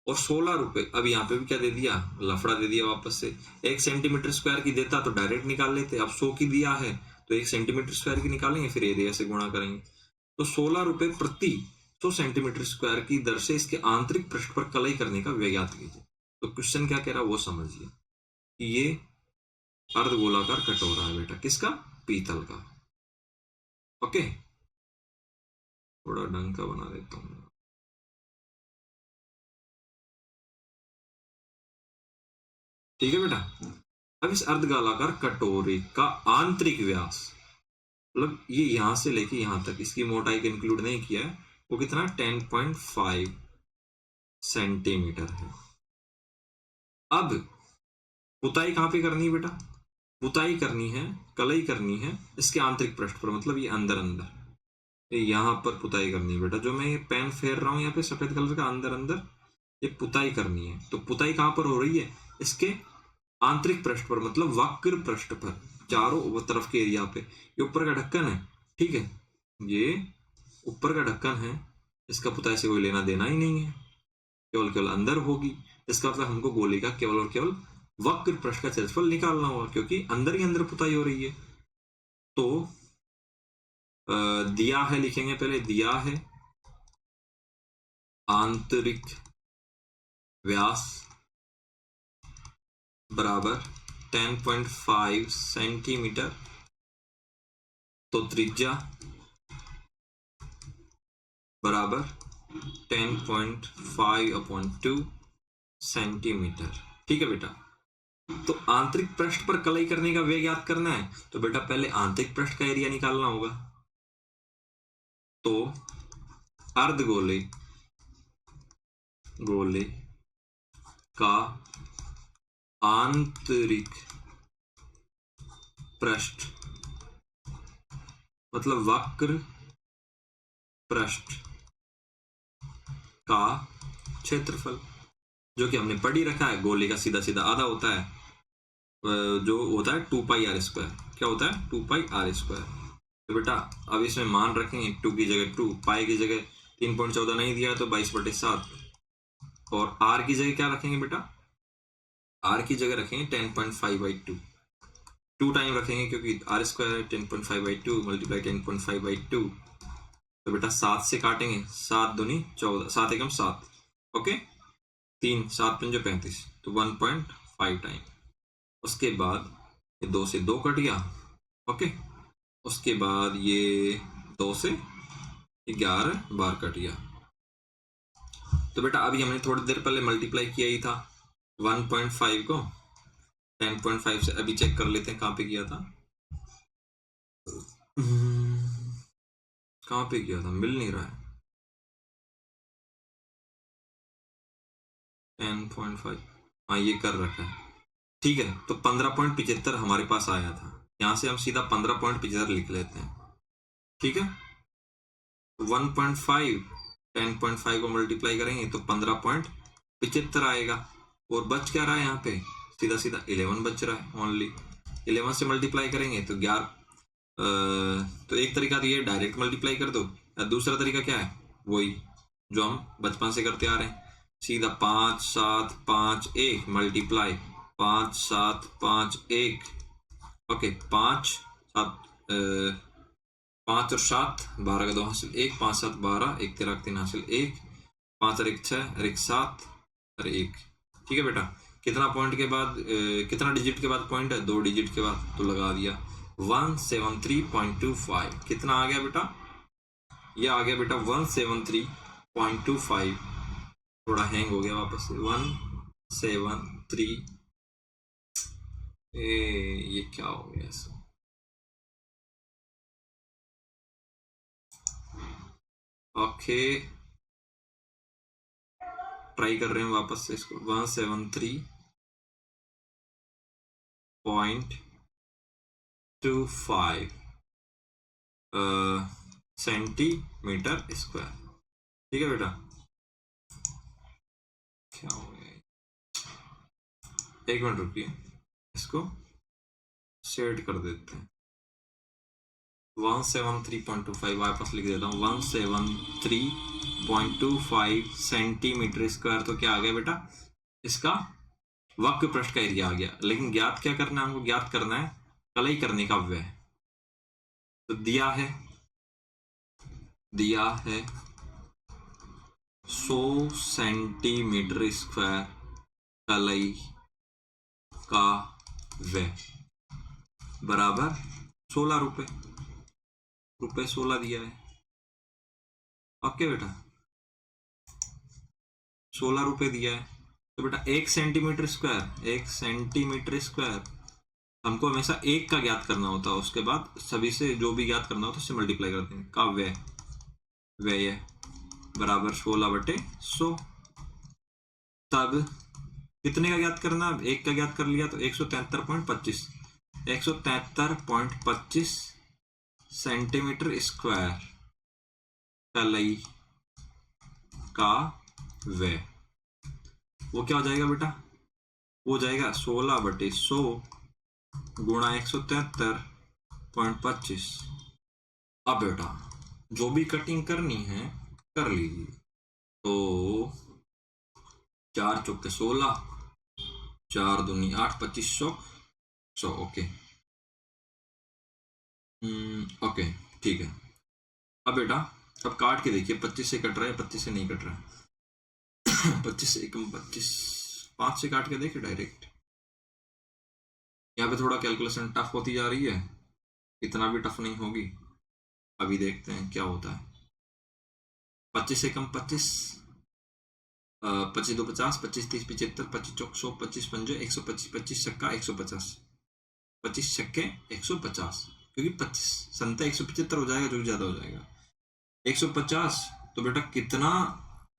और 16 रुपए। अब यहाँ पे भी क्या दे दिया, लफड़ा दे दिया वापस से। 1 सेंटीमीटर स्क्वायर की देता तो डायरेक्ट निकाल लेते, अब 100 की दिया है तो 1 सेंटीमीटर स्क्वायर की निकालेंगे, फिर एरिया से गुणा करेंगे। तो 16 रुपए प्रति 100 सेंटीमीटर स्क्वायर की दर से इसके आंतरिक पृष्ठ पर कलई करने का व्यय ज्ञात कीजिए। तो क्वेश्चन क्या कह रहा है वो समझिए कि ये अर्धगोलाकार कटोरा है बेटा, किसका, पीतल का। ओके, थोड़ा ढंग का बना देता हूं। ठीक है बेटा, अब इस अर्धगोलाकार कटोरे का आंतरिक व्यास, मतलब ये यहां से लेके यहां तक, इसकी मोटाई को इंक्लूड नहीं किया है, वो कितना 10.5 सेंटीमीटर है। अब पुताई कहां पे करनी है बेटा, पुताई करनी है, कलई करनी है इसके आंतरिक पृष्ठ पर, मतलब ये अंदर अंदर यहां पर पुताई करनी है बेटा। जो मैं ये पेन फेर रहा हूं यहाँ पे सफेद कलर का, अंदर अंदर ये पुताई करनी है। तो पुताई कहां पर हो रही है, इसके आंतरिक पृष्ठ पर, मतलब वक्र पृष्ठ पर, चारों तरफ के एरिया पे। ये ऊपर का ढक्कन है, ठीक है, ये ऊपर का ढक्कन है, इसका पुताई से कोई लेना देना ही नहीं है, केवल अंदर होगी। इसका मतलब हमको गोले का केवल और केवल वक्र पृष्ठ का क्षेत्रफल निकालना होगा, क्योंकि अंदर ही अंदर पुताई हो रही है। तो दिया है, लिखेंगे पहले, दिया है आंतरिक व्यास बराबर 10.5 सेंटीमीटर, तो त्रिज्या बराबर 10.5/2 सेंटीमीटर। ठीक है बेटा, तो आंतरिक पृष्ठ पर कलई करने का व्यय ज्ञात करना है, तो बेटा पहले आंतरिक पृष्ठ का एरिया निकालना होगा। तो अर्धगोले का आंतरिक पृष्ठ, मतलब वक्र पृष्ठ का क्षेत्रफल, जो कि हमने पढ़ ही रखा है, गोले का सीधा सीधा आधा होता है, जो होता है 2πr²। क्या होता है, 2πr²। तो बेटा अब इसमें मान रखेंगे 2 की जगह 2, पाई की जगह 3.14 नहीं दिया तो 22/7, और r की जगह क्या रखेंगे बेटा, r की जगह रखेंगे 10.5/2, 2 टाइम रखेंगे क्योंकि r² 10.5/2 मल्टीप्लाई 10.5/2। तो बेटा 7 से काटेंगे, 7 दूनी 14, 7 एकम 7, ओके, 3 7 पंजे 35, तो 1.5 टाइम। उसके बाद ये 2 से 2 कट गया, ओके, उसके बाद ये 2 से 11 बार कट गया। तो बेटा अभी हमने थोड़ी देर पहले मल्टीप्लाई किया ही था 1.5 को 10.5 से। अभी चेक कर लेते हैं कहाँ पे किया था, कहाँ पे किया था, मिल नहीं रहा है। 10.5, हाँ ये कर रखा है, ठीक है। तो 15.75 हमारे पास आया था, यहाँ से हम सीधा 15.75 लिख लेते हैं, ठीक है। 1.5 10.5 को मल्टीप्लाई करेंगे तो 15.75 आएगा। और बच क्या रहा है यहाँ पे, सीधा सीधा 11 बच रहा है ओनली। 11 से मल्टीप्लाई करेंगे तो 11। तो एक तरीका तो ये डायरेक्ट मल्टीप्लाई कर दो, दूसरा तरीका क्या है, वही जो हम बचपन से करते आ रहे हैं, सीधा 5 7 5 1 मल्टीप्लाई 5 7 5 1। ओके 5 7 5 और 7 12 का 2 हासिल 1, 5 7 12, 1 13 3 हासिल 1, 5 और 1 6 और 1 7 और 1, ठीक है बेटा। कितना पॉइंट के बाद कितना डिजिट के बाद पॉइंट है, 2 डिजिट के बाद, तो लगा दिया 173.25। कितना आ गया बेटा, ये आ गया बेटा 173.25। थोड़ा हैंग हो गया वापस से 173। ये क्या हो गया ऐसा, ओके ट्राई कर रहे हैं वापस से इसको। 173.25 सेंटीमीटर स्क्वायर, ठीक है बेटा। क्या हो गया, एक मिनट रुकिए, इसको सेट कर देते हैं। 173.25 वापस लिख देता हूँ, 173.25 सेंटीमीटर स्क्वायर। तो क्या आ गया बेटा, इसका वक्र पृष्ठ का एरिया आ गया। लेकिन ज्ञात क्या करना है, हमको ज्ञात करना है कलई करने का व्यय। तो दिया है 100 सेंटीमीटर स्क्वायर कलई का व्यय बराबर 16 रुपए, 16 दिया है। ओके बेटा 16 रुपए दिया है। तो बेटा 1 सेंटीमीटर स्क्वायर हमको हमेशा 1 का ज्ञात करना होता है, उसके बाद सभी से जो भी ज्ञात करना होता है उससे मल्टीप्लाई करते हैं। का व्यय बराबर 16/100। तब कितने का ज्ञात करना, 1 का ज्ञात कर लिया तो 173.25 सेंटीमीटर स्क्वायर कलई का व्यय। वो क्या हो जाएगा बेटा, वो जाएगा 16/100 गुणा 173.25। अब बेटा जो भी कटिंग करनी है कर लीजिए। तो 4 चौके 16, 4 दूनी 8, 2500। ओके ओके ठीक है। अब बेटा अब काट के देखिए, 25 से कट रहा है, 25 से नहीं कट रहा है। 25 से 25, 5 से काट के देखे डायरेक्ट। यहाँ पे थोड़ा कैलकुलेशन टफ होती जा रही है, इतना भी टफ नहीं होगी। अभी देखते हैं क्या होता है। 25 से कम 25, 25 2 50, 25 30 75, 25 चौक 100, 25 पंजे 125, 25 छक्का 150, 25 छक्के 150, क्योंकि 25 संता 175 हो जाएगा, जो भी ज्यादा हो जाएगा 150। तो बेटा कितना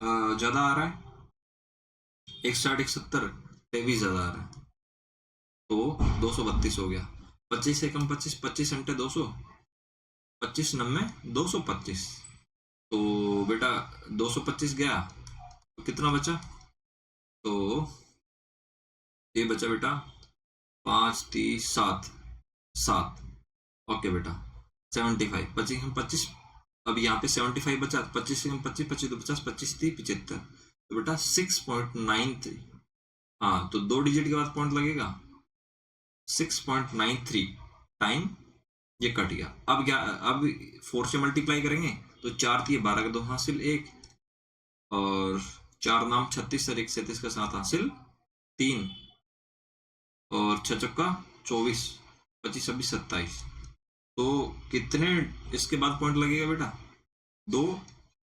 ज्यादा आ रहा है, 160 170 भी ज्यादा आ रहा है, तो 232 हो गया। 25 से कम 25, 25 × 200, 25 9 225। तो बेटा 225 गया तो कितना बचा, तो ये बचा बेटा 5 30 7। ओके बेटा 75, 25 25, अब यहाँ पे 75 बचा, 25 से 25, 25 2 50, 25 30 75। तो बेटा 6.93, हाँ तो 2 डिजिट के बाद पॉइंट लगेगा, 6.93 टाइम ये कट गया। अब क्या, अब 4 से मल्टीप्लाई करेंगे तो 4 दिए 12 का 2 हासिल 1, और 4 नाम 36 और 1 37 का 7 हासिल 3, और 6 चक्का 24, 25 26 27। तो कितने इसके बाद पॉइंट लगेगा बेटा? 2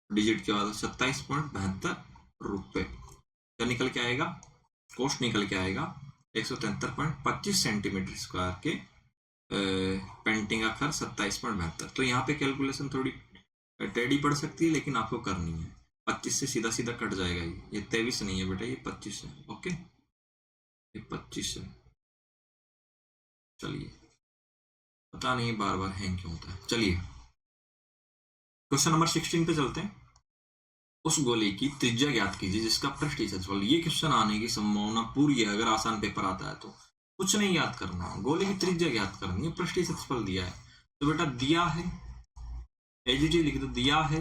डिजिट के बाद 27.72 रुपये। क्या निकल के आएगा? कॉस्ट निकल के आएगा 173.25 सेंटीमीटर स्क्वायर के पेंटिंग का खर्च 27.72। तो यहाँ पे कैलकुलेशन थोड़ी टेढ़ी पड़ सकती है, लेकिन आपको करनी है। 25 से सीधा सीधा कट जाएगा। ये 23 नहीं है बेटा, ये 25 है। ओके, ये 25 है। चलिए, पता नहीं बार बार हैंग क्यों होता है। चलिए क्वेश्चन नंबर 16 पे चलते हैं। उस गोले की त्रिज्या ज्ञात कीजिए जिसका पृष्ठ क्षेत्रफल। ये क्वेश्चन आने की संभावना पूरी है अगर आसान पेपर आता है तो। कुछ नहीं याद करना है, गोले की त्रिज्या ज्ञात करनी है, पृष्ठ क्षेत्रफल दिया है। तो बेटा दिया है, एजीटी लिख दो, दिया है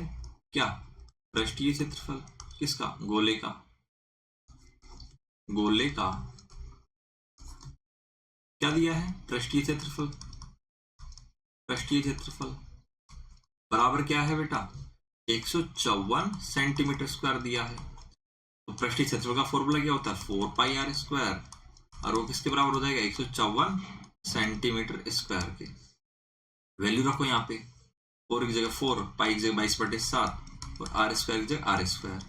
क्या? पृष्ठीय क्षेत्रफल किसका? गोले का। गोले का क्या दिया है? पृष्ठीय क्षेत्रफल। पृष्ठीय क्षेत्रफल बराबर क्या है बेटा? 154 सेंटीमीटर स्क्वायर दिया है। तो पृष्ठीय क्षेत्रफल का फॉर्मूला क्या होता है? 4πr², और वो किसके बराबर हो जाएगा? 154 सेंटीमीटर स्क्वायर के। वैल्यू रखो यहाँ पे, 4 की जगह 4, पाई की जगह 22/7 और r स्क्वायर की जगह r²।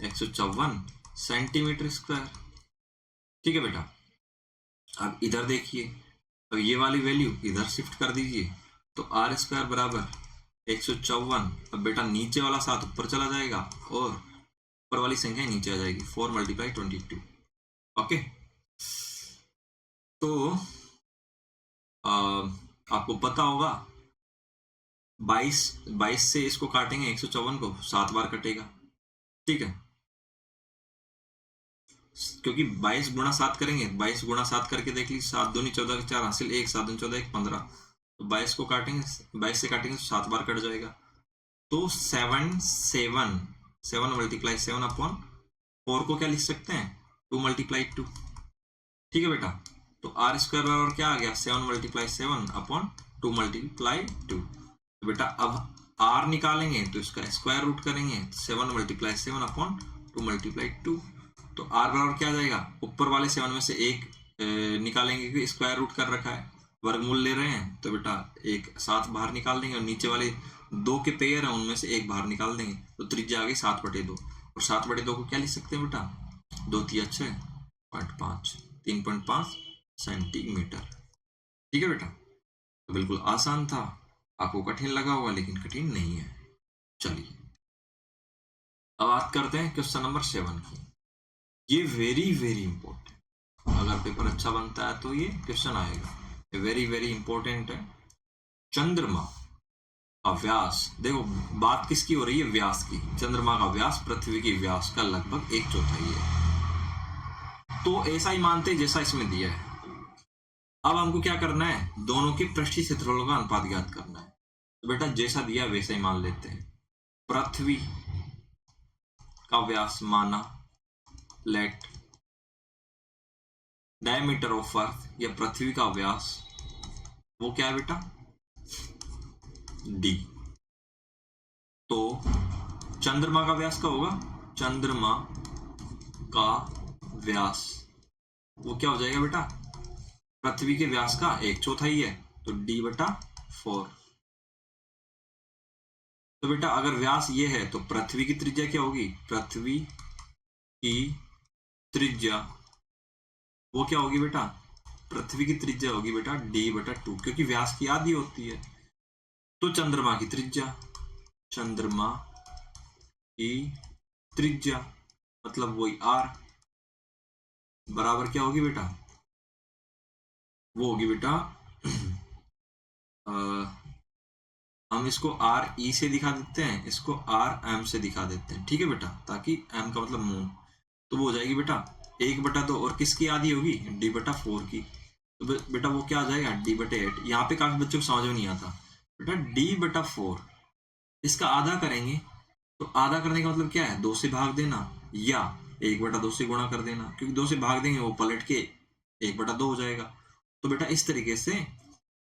154 centimetre square. ठीक है बेटा। अब इधर देखिए, अब ये वाली वैल्यू इधर शिफ्ट कर दीजिए, तो r² बराबर 154। अब बेटा नीचे वाला 7 ऊपर चला जाएगा और ऊपर वाली संख्या नीचे आ जाएगी, 4 × 22। ओके, तो आपको पता होगा 22 से इसको काटेंगे, 154 को 7 बार कटेगा। ठीक है, क्योंकि 22 × 7 करेंगे, 22 × 7 करके देख लीजिए, 7 दूनी 14 के 4 हासिल 1, 7 दूनी 14 1 15। तो 22 को काटेंगे, 22 से काटेंगे तो 7 बार कट जाएगा। तो 7 × 7 को क्या लिख सकते हैं? 2 × 2। ठीक है बेटा। तो r² बराबर क्या आ गया? 7 × 7/2 × 2। तो बेटा अब r निकालेंगे तो इसका स्क्वायर रूट करेंगे, 7 × 7/2 × 2। तो r बराबर क्या आ जाएगा? ऊपर वाले 7 में से 1 निकालेंगे क्योंकि स्क्वायर रूट कर रखा है, वर्गमूल ले रहे हैं। तो बेटा एक 7 बाहर निकाल देंगे और नीचे वाले 2 के पेयर हैं उनमें से 1 बाहर निकाल देंगे, तो त्रिज्या आ गई 7/2। और 7/2 को क्या लिख सकते हैं बेटा? 2 × 3 = 6, 0.5, 3.5 सेंटीमीटर। ठीक है बेटा, तो बिल्कुल आसान था। आपको कठिन लगा होगा लेकिन कठिन नहीं है। चलिए अब बात करते हैं क्वेश्चन नंबर 7 की। ये वेरी वेरी इंपॉर्टेंट, अगर पेपर अच्छा बनता है तो ये क्वेश्चन आएगा। ये वेरी वेरी इंपॉर्टेंट है। चंद्रमा का व्यास, देखो बात किसकी हो रही है? व्यास की। चंद्रमा का व्यास पृथ्वी के व्यास का लगभग 1/4 है। तो ऐसा ही मानते जैसा इसमें दिया है। अब हमको क्या करना है? दोनों के पृष्ठीय क्षेत्रफलों का अनुपात ज्ञात करना है। तो बेटा जैसा दिया वैसा ही मान लेते हैं। पृथ्वी का व्यास माना, लेट डायमीटर ऑफ अर्थ, या पृथ्वी का व्यास वो क्या है बेटा? d। तो चंद्रमा का व्यास क्या होगा? चंद्रमा का व्यास वो क्या हो जाएगा बेटा? पृथ्वी के व्यास का 1/4 है, तो d/4। तो बेटा अगर व्यास ये है तो पृथ्वी की त्रिज्या क्या होगी? पृथ्वी की त्रिज्या वो क्या होगी बेटा? पृथ्वी की त्रिज्या होगी बेटा d/2, क्योंकि व्यास की आधी होती है। तो चंद्रमा की त्रिज्या, चंद्रमा की त्रिज्या मतलब वही r बराबर क्या होगी बेटा? वो होगी बेटा हम इसको RE से दिखा देते हैं, इसको RM से दिखा देते हैं। ठीक है बेटा, ताकि M का मतलब मून, तो वो हो जाएगी बेटा 1/2। और किसकी आधी होगी? d/4 की। तो बेटा वो क्या आ जाएगा? d/8। यहाँ पे काफी बच्चों को समझ में नहीं आता बेटा। d/4 इसका आधा करेंगे तो आधा करने का मतलब क्या है? 2 से भाग देना या 1/2 से गुणा कर देना, क्योंकि 2 से भाग देंगे वो पलट के 1/2 हो जाएगा। तो बेटा इस तरीके से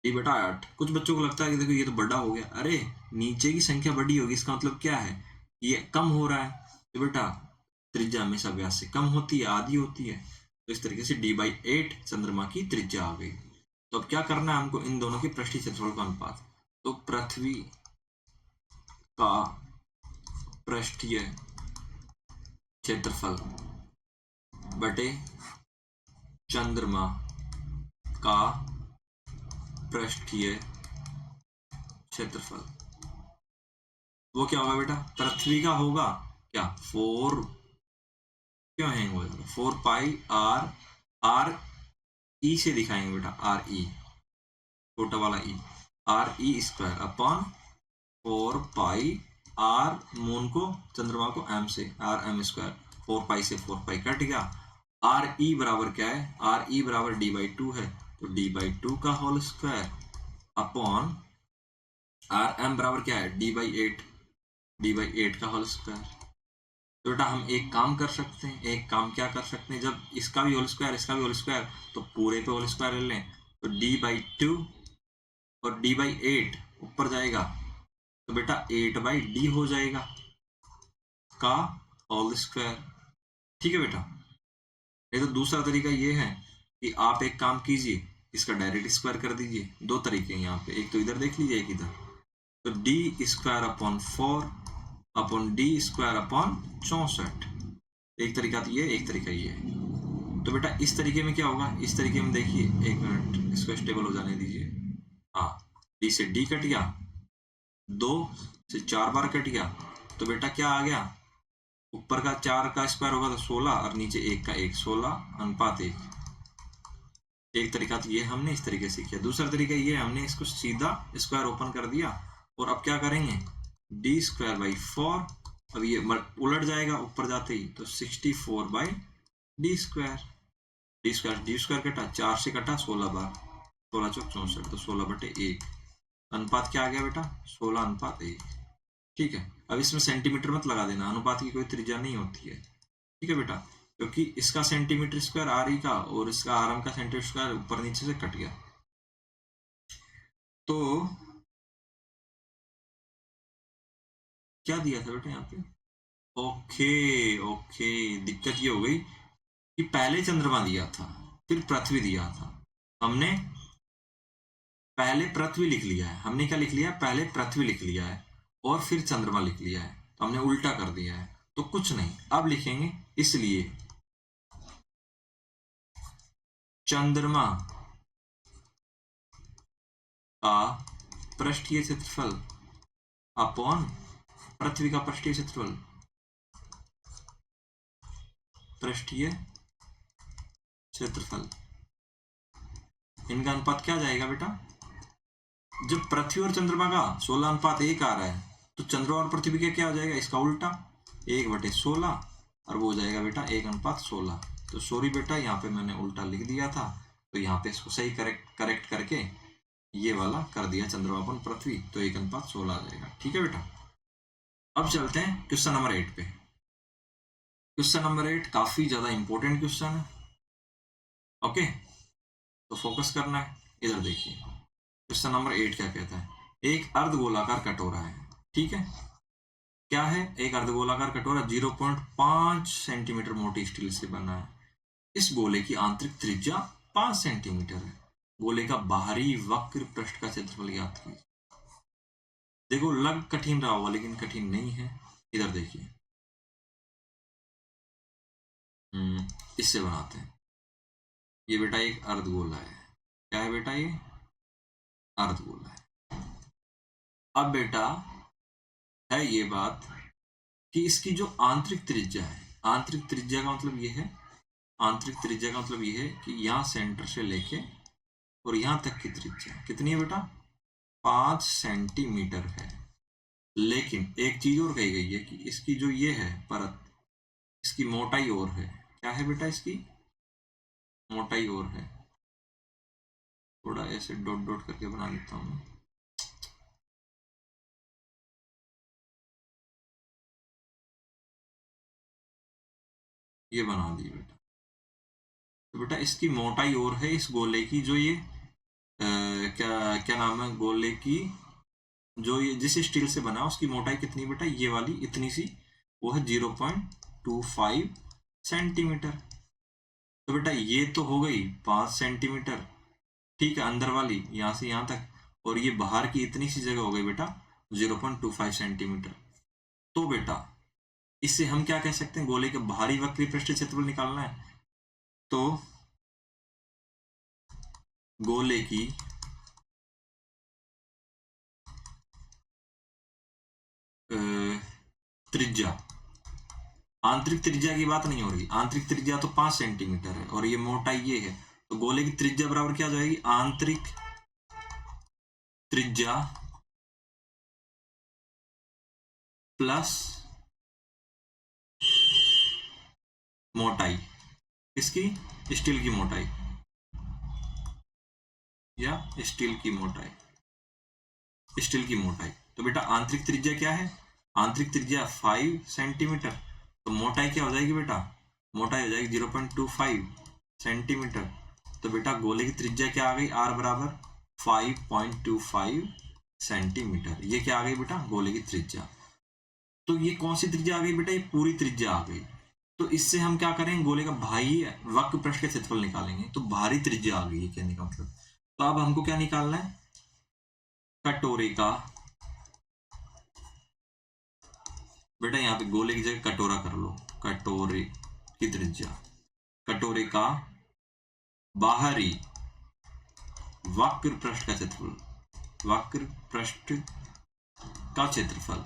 d/8। कुछ बच्चों को लगता है कि देखो ये तो बड़ा हो गया, अरे नीचे की संख्या बड़ी होगी, इसका मतलब क्या है? ये कम हो रहा है। तो बेटा त्रिज्या हमेशा व्यास से कम होती है, आधी होती है। तो इस तरीके से d/8 चंद्रमा की त्रिज्या आ गई। तो अब क्या करना है हमको, इन दोनों की पृष्ठीय क्षेत्रफल का अनुपात। तो पृथ्वी का पृष्ठीय क्षेत्रफल बटे चंद्रमा का पृष्ठीय क्षेत्रफल, वो क्या होगा बेटा, पृथ्वी का होगा क्या 4, क्यों हैंग हो जाएगा, 4 पाई आर ई से दिखाएंगे बेटा, आर ई छोटा वाला e, r e square upon 4 pi r moon को चंद्रमा को एम से, आर एम स्क्वायर, 4 पाई से 4 पाई कट गया। आर ई बराबर क्या है, आर ई बराबर d/2 है, तो d/2 का whole square upon R M बराबर क्या है d/8 का होल स्क्वायर। तो बेटा हम एक काम कर सकते हैं, एक काम क्या कर सकते हैं, जब इसका भी होल स्क्वायर इसका भी होल स्क्वायर, तो पूरे पे होल स्क्वायर ले लें, तो d/2 और d/8 ऊपर जाएगा, तो बेटा 8/d हो जाएगा का होल स्क्वायर। ठीक है बेटा। नहीं तो दूसरा तरीका ये है कि आप एक काम कीजिए, इसका डायरेक्ट स्क्वायर कर दीजिए। दो तरीके हैं यहाँ पे, एक तो इधर देख लीजिए, एक इधर, तो d square upon 4 upon d square upon 64। एक तरीका तो ये, एक तरीका ये। तो बेटा इस तरीके में क्या होगा, इस तरीके में देखिए, एक मिनट इसको स्टेबल हो जाने दीजिए। हाँ, d से d कट गया, 2 से 4 बार कट गया, तो बेटा क्या आ गया, ऊपर का 4 का स्क्वायर होगा तो 16 और नीचे 1 का 1, 16:1। एक तरीका तो ये हमने इस तरीके से किया। दूसरा तरीका ये, हमने इसको सीधा स्क्वायर ओपन कर दिया और अब क्या करेंगे, d²/4, अब ये उलट जाएगा ऊपर जाते ही, तो 64/d²। d² कटा, 4 से कटा 16 बार, 16 चौक 64, तो 16/1। अनुपात क्या आ गया बेटा, 16:1। ठीक है। अब इसमें सेंटीमीटर मत लगा देना, अनुपात की कोई त्रिज्या नहीं होती है। ठीक है बेटा, क्योंकि इसका सेंटीमीटर स्क्वायर आर ई का और इसका आर एम का सेंटीमीटर स्क्वायर ऊपर नीचे से कट गया। तो क्या दिया था बेटा यहाँ पे, ओके, दिक्कत ये हो गई कि पहले चंद्रमा दिया था फिर पृथ्वी दिया था। हमने पहले पृथ्वी लिख लिया है, हमने क्या लिख लिया है, पहले पृथ्वी लिख लिया है और फिर चंद्रमा लिख लिया है, तो हमने उल्टा कर दिया है। तो कुछ नहीं, अब लिखेंगे, इसलिए चंद्रमा का पृष्ठीय क्षेत्रफल अपॉन पृथ्वी का पृष्ठीय क्षेत्रफल, पृष्ठीय क्षेत्रफल, इनका अनुपात क्या जाएगा बेटा, जब पृथ्वी और चंद्रमा का 16:1 आ रहा है, तो चंद्रमा और पृथ्वी का क्या हो जाएगा, इसका उल्टा, 1/16, और वो हो जाएगा बेटा 1:16। तो सॉरी बेटा, यहाँ पे मैंने उल्टा लिख दिया था, तो यहाँ पे इसको सही करेक्ट करके ये वाला कर दिया, चंद्रमा अपन पृथ्वी, तो 1:16 आ जाएगा। ठीक है बेटा। अब चलते हैं क्वेश्चन नंबर 8 पे। क्वेश्चन नंबर 8 काफी ज्यादा इंपॉर्टेंट क्वेश्चन है। ओके, तो फोकस करना है। इधर देखिए, क्वेश्चन नंबर 8 क्या कहता है, एक अर्धगोलाकार कटोरा है। ठीक है, क्या है, एक अर्धगोलाकार कटोरा 0.5 सेंटीमीटर मोटी स्टील से बना है। इस गोले की आंतरिक त्रिज्या 5 सेंटीमीटर है। गोले का बाहरी वक्र पृष्ठ का क्षेत्रफल ज्ञात कीजिए। देखो लग कठिन रहा होगा, लेकिन कठिन नहीं है। इधर देखिए, इससे बनाते हैं। ये बेटा एक अर्धगोला है। क्या है बेटा, ये अर्धगोला है। अब बेटा है ये बात कि इसकी जो आंतरिक त्रिज्या है, आंतरिक त्रिज्या का मतलब ये है, आंतरिक त्रिज्या का मतलब ये है कि यहाँ सेंटर से लेके और यहाँ तक की त्रिज्या कितनी है बेटा, 5 सेंटीमीटर है। लेकिन एक चीज और कही गई है कि इसकी जो ये है परत, इसकी मोटाई और है। क्या है बेटा, इसकी मोटाई और है। थोड़ा ऐसे डॉट डॉट करके बना लेता हूँ। ये बना दी बेटा। तो बेटा इसकी मोटाई और है इस गोले की, जो ये क्या नाम है, गोले की जो ये जिस स्टील से बना उसकी मोटाई कितनी बेटा, ये वाली इतनी सी, वो है 0.25 सेंटीमीटर। तो बेटा ये तो हो गई 5 सेंटीमीटर, ठीक है, अंदर वाली यहाँ से यहाँ तक, और ये बाहर की इतनी सी जगह हो गई बेटा 0.25 सेंटीमीटर। तो बेटा इससे हम क्या कह सकते हैं, गोले के बाहरी वक्री पृष्ठीय क्षेत्रफल निकालना है। तो गोले की त्रिज्या, आंतरिक त्रिज्या की बात नहीं हो रही, आंतरिक त्रिज्या तो 5 सेंटीमीटर है और ये मोटाई ये है, तो गोले की त्रिज्या बराबर क्या हो जाएगी, आंतरिक त्रिज्या प्लस मोटाई, किसकी, स्टील की मोटाई, या स्टील की मोटाई, स्टील की मोटाई। तो बेटा आंतरिक त्रिज्या क्या है, आंतरिक त्रिज्या 5 सेंटीमीटर, तो मोटाई क्या हो जाएगी बेटा, मोटाई हो जाएगी 0.25 सेंटीमीटर। तो बेटा गोले की त्रिज्या क्या आ गई, आर बराबर 5.25 सेंटीमीटर, ये क्या आ गई बेटा, गोले की त्रिज्या। तो ये कौन सी त्रिज्या आ गई बेटा, ये पूरी त्रिज्या आ गई। तो इससे हम क्या करेंगे, गोले का बाह्य वक्र पृष्ठ का क्षेत्रफल निकालेंगे, तो बाहरी त्रिज्या आ गई है कहने का मतलब। तो अब हमको क्या निकालना है, कटोरे का, बेटा यहाँ पे गोले की जगह कटोरा कर लो, कटोरे की त्रिज्या, कटोरे का बाहरी वक्र पृष्ठ का क्षेत्रफल, वक्र पृष्ठ का क्षेत्रफल।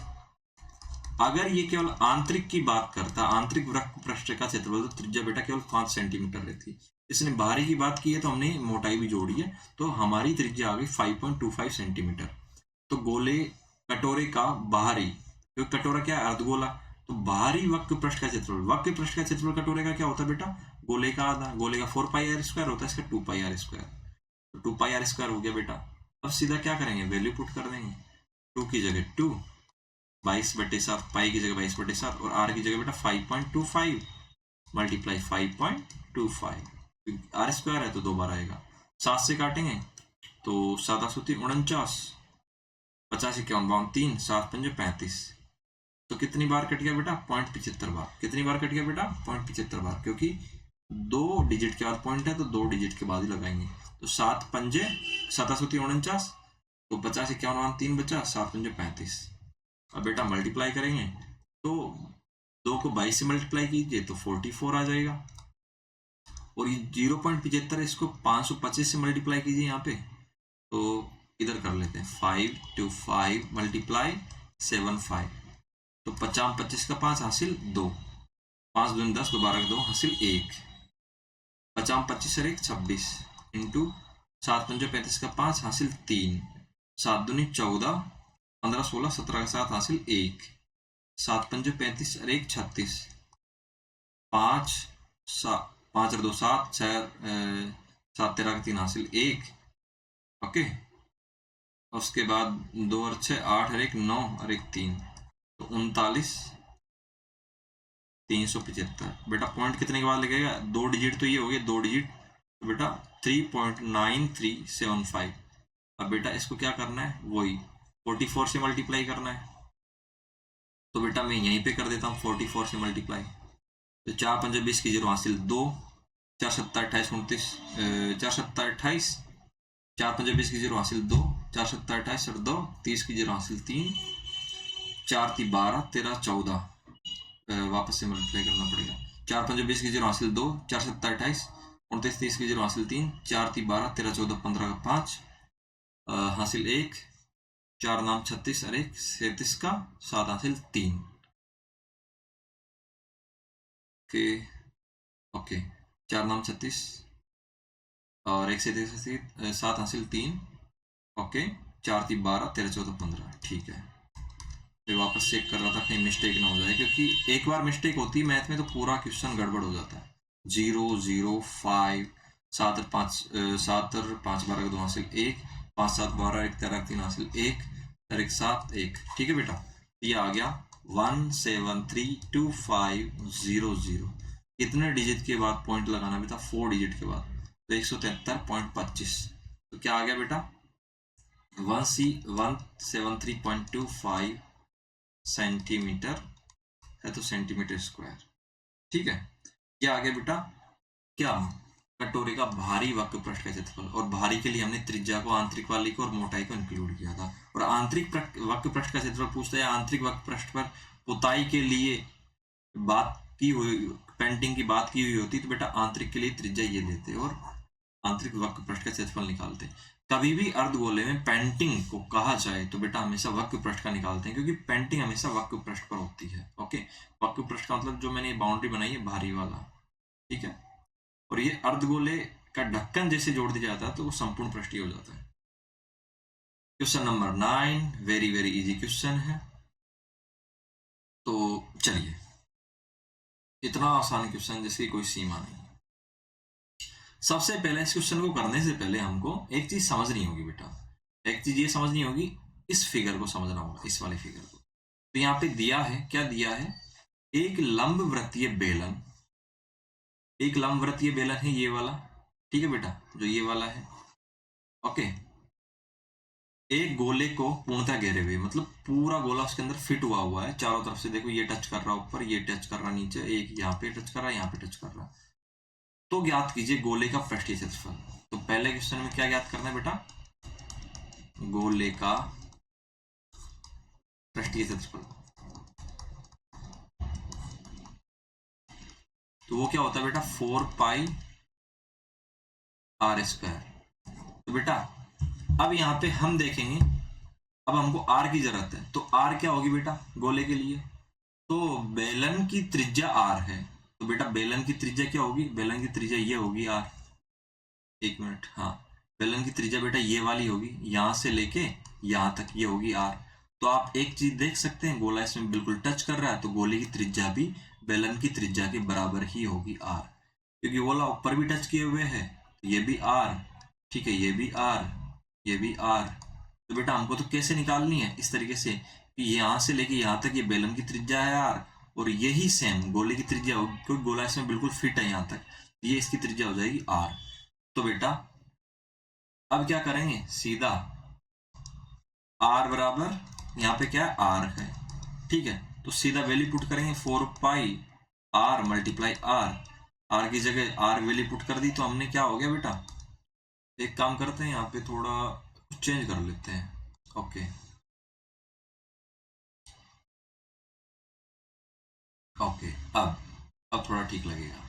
अगर ये केवल आंतरिक की बात करता, आंतरिक वक्र पृष्ठ का क्षेत्रफल, तो त्रिज्या बेटा केवल 5 सेंटीमीटर रहती। इसने बाहरी की बात की है तो हमने मोटाई भी जोड़ी है, तो हमारी त्रिज्या आ गई 5.25 सेंटीमीटर। तो गोले कटोरे का बाहरी, क्योंकि कटोरा क्या है, अर्धगोला, तो बाहरी वक्र पृष्ठ का क्षेत्रफल, वक्र पृष्ठ का क्षेत्रफल कटोरे का क्या होता है बेटा, गोले का आधा, गोले का 4πr² होता है, इसका 2πr², तो 2πr² हो गया बेटा। अब सीधा क्या करेंगे, वैल्यू पुट कर देंगे, 2 की जगह 2, 22/7, पाई की जगह 22/7, और आर की जगह बेटा 5.25 मल्टीप्लाई 5.25, r² है तो 2 बार आएगा, 7 से काटेंगे तो 749, 50 51 52 3, 7 5 35, तो कितनी बार कट गया बेटा, 0.75 बार। कितनी बार कट गया बेटा, 0.75 बार, क्योंकि 2 डिजिट के बाद पॉइंट है तो 2 डिजिट के बाद ही लगाएंगे। तो 7 5 749, तो 50 51 3 बचा, 7 5 35। अब बेटा मल्टीप्लाई करेंगे तो 2 को 22 से मल्टीप्लाई कीजिए तो 44 आ जाएगा, और ये 0.75 इसको 525 से मल्टीप्लाई कीजिए यहाँ पे, तो इधर कर लेते हैं 5 2 5 मल्टीप्लाई 7 5, तो 50 25 का 5 हासिल 2, 5 दूनी 10, दोबारा 2 हासिल 1, 50 25 और 1 26 इंटू 7 5 35 का 5 हासिल 3, 7 दूनी 14, 15 16 17 का 7 हासिल 1, 7 5 35 और 1 36, 5 5 और 2 7, 7 13 का 3 हासिल 1, ओके। उसके बाद 2 और 6 8 और 1 9 और 1 3, तो 39 375। बेटा पॉइंट कितने के बाद लगेगा, 2 डिजिट तो ये हो गए 2 डिजिट, तो बेटा 3.9375। अब बेटा इसको क्या करना है, वही 44 से मल्टीप्लाई करना है, तो बेटा मैं यहीं पे कर देता हूँ 44 से मल्टीप्लाई, तो 4 5 20 की 0 हासिल 2, 4 7 28 29, 4 7 28, 4 5 20 की 0 हासिल 2, 4 7 28 और 2 30 की 0 हासिल 3, 4 3 12 13 14, वापस से मल्टीप्लाई करना पड़ेगा, 4 5 20 की 0 हासिल 2, 4 7 28 29 30 की 0 हासिल 3, 4 3 12 13 14 15 का 5 हासिल 1, 4 नाम 36 और 1 37 का 7 हासिल 3, ओके ओके, 4 नाम 36 और 1 37 7 हासिल 3, ओके, 4 3 12 13 14 15, ठीक है। फिर वापस चेक कर रहा था कहीं मिस्टेक ना हो जाए, क्योंकि एक बार मिस्टेक होती है मैथ में तो पूरा क्वेश्चन गड़बड़ हो जाता है। 0 0 5 7 और 5 7 और 5 12 2 हासिल 1, 5 7 12 1 13 3 हासिल 1 और 1 7 1, ठीक है बेटा। ये आ गया 1732500। कितने डिजिट के बाद पॉइंट लगाना बेटा, 4 डिजिट के बाद, तो 173.25, तो क्या आ गया बेटा 173.25 सेंटीमीटर है, तो सेंटीमीटर स्क्वायर, ठीक है। क्या आ गया बेटा, क्या कटोरे का भारी वक्र पृष्ठ का क्षेत्रफल, और भारी के लिए हमने त्रिज्या को, आंतरिक वाली को और मोटाई को इंक्लूड किया था। और आंतरिक वक्र पृष्ठ का क्षेत्रफल पूछता है, आंतरिक वक्र पृष्ठ पर पुताई के लिए बात की हुई, पेंटिंग की बात की हुई होती तो बेटा आंतरिक के लिए त्रिज्या ये देते और आंतरिक वक्र पृष्ठ का क्षेत्रफल निकालते। कभी भी अर्धगोले में पेंटिंग को कहा जाए तो बेटा हमेशा वक्र पृष्ठ का निकालते हैं, क्योंकि पेंटिंग हमेशा वक्र पृष्ठ पर होती है। ओके, वक्र पृष्ठ का मतलब जो मैंने बाउंड्री बनाई है भारी वाला, ठीक है। और ये अर्धगोले का ढक्कन जैसे जोड़ दिया जाता है तो वो संपूर्ण पृष्ठीय हो जाता है। Question number 9 very very easy question है। तो चलिए, इतना आसान क्वेश्चन जिसकी कोई सीमा नहीं। सबसे पहले इस क्वेश्चन को करने से पहले हमको एक चीज समझनी होगी बेटा, एक चीज ये समझनी होगी, इस फिगर को समझना होगा, इस वाले फिगर को। तो यहाँ पे दिया है, क्या दिया है, एक लंब वृत्तीय बेलन, एक लंब वृत्तीय बेलन है ये वाला, ठीक है बेटा, जो ये वाला है। ओके, एक गोले को पूर्णतः घेरे हुए, मतलब पूरा गोला उसके अंदर फिट हुआ है, चारों तरफ से देखो, ये टच कर रहा ऊपर, ये टच कर रहा नीचे, एक यहाँ पे टच कर रहा है, यहाँ पे टच कर रहा। तो ज्ञात कीजिए गोले का पृष्ठीय क्षेत्रफल। तो पहले क्वेश्चन में क्या ज्ञात करना है बेटा, गोले का पृष्ठीय क्षेत्रफल। तो वो क्या होता है बेटा, 4 पाई आर स्क्वायर। तो बेटा अब यहाँ पे हम देखेंगे, अब हमको आर की जरूरत है, तो आर क्या होगी बेटा गोले के लिए, तो बेलन की त्रिज्या आर है। तो बेटा बेलन की त्रिज्या क्या होगी, बेलन की त्रिज्या ये होगी आर, एक मिनट, हाँ, बेलन की त्रिज्या बेटा ये वाली होगी, यहां से लेके यहां तक ये होगी आर। तो आप एक चीज देख सकते हैं, गोला इसमें बिल्कुल टच कर रहा है, तो गोले की त्रिज्या भी बेलन की त्रिज्या के बराबर ही होगी आर, क्योंकि गोला ऊपर भी टच किए हुए है, तो ये भी आर, ठीक है, ये भी आर, ये भी आर। तो बेटा हमको तो कैसे निकालनी है, इस तरीके से कि यहां से लेके यहां तक ये बेलन की त्रिज्या है आर, और यही सेम गोले की त्रिज्या होगी, क्योंकि गोला इसमें बिल्कुल फिट है यहाँ तक, ये इसकी त्रिज्या हो जाएगी आर। तो बेटा अब क्या करेंगे, सीधा आर बराबर यहाँ पे क्या है आर है, ठीक है, तो सीधा वैल्यू पुट करेंगे 4 pi are multiply are, are की जगह आर वैल्यू पुट कर दी, तो हमने क्या हो गया बेटा, एक काम करते हैं यहाँ पे थोड़ा चेंज कर लेते हैं। ओके ओके, अब थोड़ा ठीक लगेगा,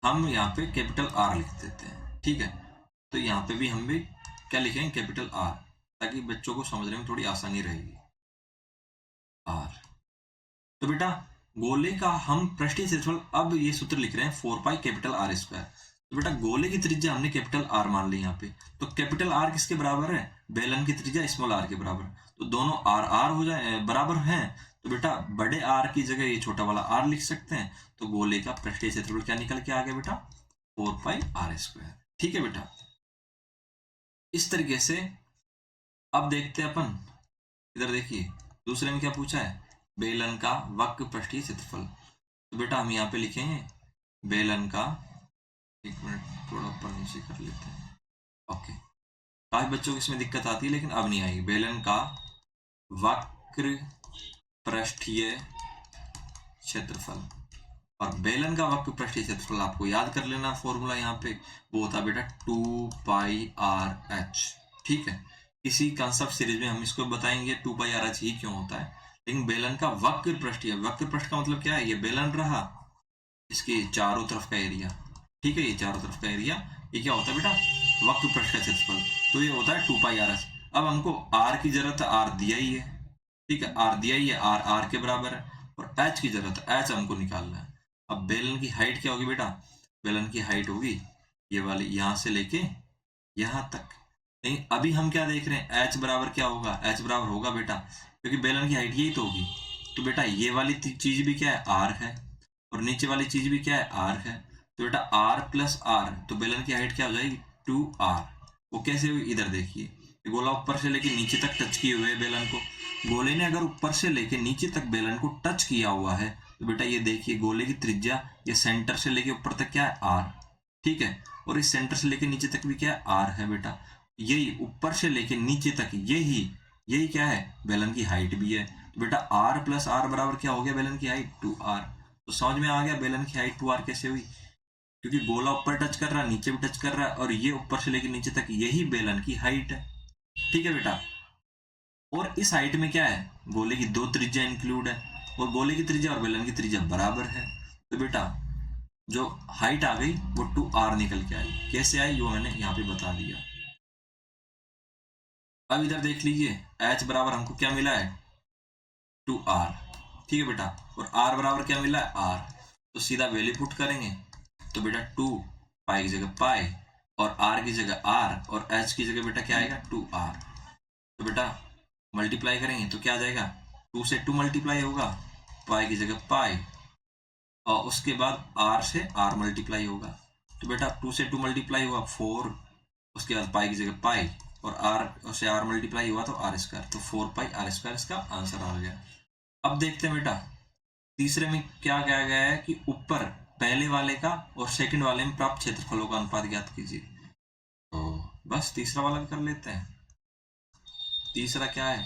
हम यहाँ पे कैपिटल आर लिख देते हैं, ठीक है। तो यहाँ पे भी हम भी क्या लिखेंगे, कैपिटल आर, ताकि बच्चों को समझने में थोड़ी आसानी रहेगी, आर। तो बेटा गोले का हम पृष्ठीय क्षेत्रफल, अब ये सूत्र लिख रहे हैं 4 पाई कैपिटल आर स्क्वायर। तो बेटा गोले की त्रिज्या हमने कैपिटल आर मान ली यहाँ पे, तो कैपिटल आर किसके बराबर है, बेलन की त्रिज्या स्मॉल आर के बराबर, तो दोनों आर आर हो जाए बराबर हैं, तो बेटा बड़े आर की जगह ये छोटा वाला आर लिख सकते हैं, तो गोले का पृष्ठीय क्षेत्रफल क्या निकल के आ गया बेटा, 4 पाई आर स्क्वायर, ठीक है बेटा। इस तरीके से अब देखते हैं अपन, इधर देखिए दूसरे में क्या पूछा है, बेलन का वक्र पृष्ठीय क्षेत्रफल। तो बेटा हम यहाँ पे लिखेंगे बेलन का, एक मिनट थोड़ा ऊपर नीचे कर लेते हैं। ओके, काफी बच्चों को इसमें दिक्कत आती है, लेकिन अब नहीं आएगी। बेलन का वक्र पृष्ठीय क्षेत्रफल, और बेलन का वक्र पृष्ठीय क्षेत्रफल आपको याद कर लेना, फॉर्मूला यहाँ पे वो होता है बेटा 2 पाई आर एच, ठीक है। इसी कंसेप्ट सीरीज में हम इसको बताएंगे 2 पाई आर एच ही क्यों होता है। लेकिन बेलन का वक्र पृष्ठीय, वक्र पृष्ठ का मतलब क्या है, ये बेलन रहा, इसके चारों तरफ का एरिया, ठीक है, ये चारों तरफ का एरिया, ये क्या होता है बेटा, वक्र पृष्ठ का क्षेत्रफल, तो ये होता है 2 पाई आर एच। अब हमको आर की जरूरत है, आर दिया ही है, ठीक है, आर दिया ही है, आर आर के बराबर है, और एच की जरूरत है, एच हमको निकालना है। अब बेलन की हाइट क्या होगी बेटा, बेलन की हाइट होगी ये वाली, यहां से लेके यहां तक। नहीं, अभी हम क्या देख रहे हैं, एच बराबर क्या होगा, एच बराबर होगा बेटा, क्योंकि बेलन की हाइट यही तो होगी, तो बेटा ये वाली चीज भी क्या है, आर है, और नीचे वाली चीज भी क्या है, आर है, तो बेटा आर प्लस आर, तो बेलन की हाइट क्या हो जाएगी 2r। वो कैसे हुई, इधर देखिए, गोला ऊपर से लेके नीचे तक टच किए हुए बेलन को, गोले ने अगर ऊपर से लेके नीचे तक बेलन को टच किया हुआ है, तो बेटा ये देखिए गोले की त्रिज्या, ये सेंटर से लेके ऊपर तक क्या है आर, ठीक है, और इस सेंटर से लेके नीचे तक भी क्या है आर है बेटा, यही ऊपर से लेके नीचे तक यही यही क्या है, बेलन की हाइट भी है, तो बेटा आर प्लस आर बराबर क्या हो गया, बेलन की हाइट 2r। तो समझ में आ गया बेलन की हाइट 2r कैसे हुई। क्योंकि गोला ऊपर टच कर रहा है, नीचे भी टच कर रहा है, और ये ऊपर से लेकर नीचे तक यही बेलन की हाइट है। ठीक है बेटा, और इस हाइट में क्या है, गोले की 2 त्रिज्या इंक्लूड है, और गोले की त्रिज्या और बेलन की त्रिज्या बराबर है। तो बेटा जो हाइट आ गई वो 2r निकल के आई। कैसे आई वो मैंने यहाँ पे बता दिया। अब इधर देख लीजिए, h बराबर हमको क्या मिला है, 2r। ठीक है बेटा, और r बराबर क्या मिला है, r। तो सीधा वैल्यू पुट करेंगे, तो बेटा 2 पाई की जगह पाई, और r की जगह r, और h की जगह बेटा क्या आएगा, 2r। तो बेटा मल्टीप्लाई करेंगे तो क्या आ जाएगा, 2 से 2 मल्टीप्लाई होगा, पाई की जगह पाई, और उसके बाद r से r मल्टीप्लाई होगा। तो बेटा 2 से 2 मल्टीप्लाई हुआ 4, उसके बाद पाई की जगह पाई, और r से r मल्टीप्लाई हुआ तो r स्क्वायर, तो 4 पाई r स्क्वायर इसका आंसर आ गया। अब देखते हैं बेटा तीसरे में क्या कहा गया है कि ऊपर पहले वाले का और सेकंड वाले में प्राप्त क्षेत्रफलों का अनुपात ज्ञात कीजिए। तो बस तीसरा वाला भी कर लेते हैं। तीसरा क्या है,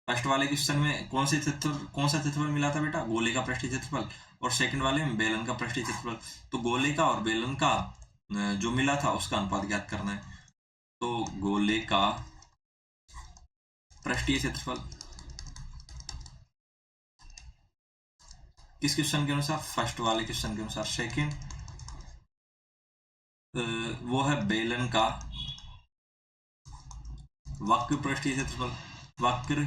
फर्स्ट वाले क्वेश्चन में कौन सा क्षेत्रफल मिला था बेटा, गोले का पृष्ठीय क्षेत्रफल, और सेकंड वाले में बेलन का पृष्ठीय क्षेत्रफल। तो गोले का और बेलन का जो मिला था उसका अनुपात ज्ञात करना है। तो गोले का पृष्ठीय क्षेत्रफल किस क्वेश्चन के अनुसार, फर्स्ट वाले क्वेश्चन के अनुसार। सेकंड वो है बेलन का वक्र पृष्ठीय क्षेत्रफल, वक्र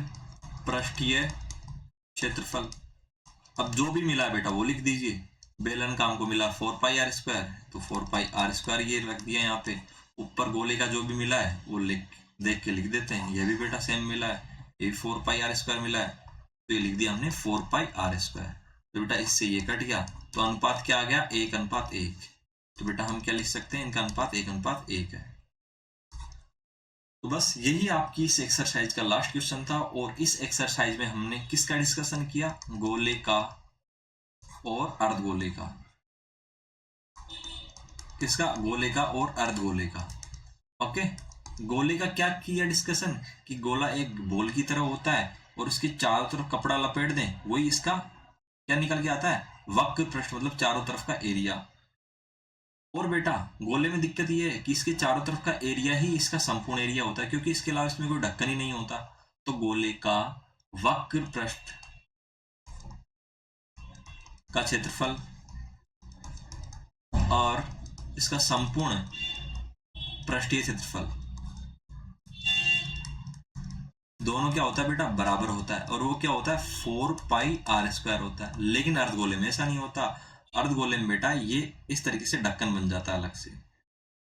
पृष्ठीय क्षेत्रफल। अब जो भी मिला है बेटा वो लिख दीजिए। बेलन का हमको मिला 4 पाई r स्क्वायर, तो 4 पाई r स्क्वायर ये रख दिया यहाँ पे। ऊपर गोले का जो भी मिला है वो देख के लिख देते हैं। ये भी बेटा सेम मिला है, ये 4 पाई r स्क्वायर मिला है, तो ये लिख दिया हमने 4 पाई r स्क्वायर। तो बेटा इससे ये कट गया, तो अनुपात क्या आ गया, 1:1। तो बेटा हम क्या लिख सकते हैं, इनका अनुपात 1:1 है। तो बस यही आपकी इस एक्सरसाइज का लास्ट क्वेश्चन था। और इस एक्सरसाइज में हमने किसका डिस्कशन किया, गोले का और अर्धगोले का। किसका, गोले का और अर्धगोले का। ओके, गोले का क्या किया डिस्कशन कि गोला एक बॉल की तरह होता है और उसके चारों तरफ कपड़ा लपेट दें, वही इसका क्या निकल के आता है, वक्र पृष्ठ, मतलब चारों तरफ का एरिया। और बेटा गोले में दिक्कत ये है कि इसके चारों तरफ का एरिया ही इसका संपूर्ण एरिया होता है, क्योंकि इसके अलावा इसमें कोई ढक्कन ही नहीं होता। तो गोले का वक्र पृष्ठ का क्षेत्रफल और इसका संपूर्ण पृष्ठीय क्षेत्रफल दोनों क्या होता है बेटा, बराबर होता है। और वो क्या होता है, 4 पाई r स्क्वायर होता है। लेकिन अर्धगोले में ऐसा नहीं होता। अर्धगोले में बेटा ये इस तरीके से ढक्कन बन जाता है अलग से।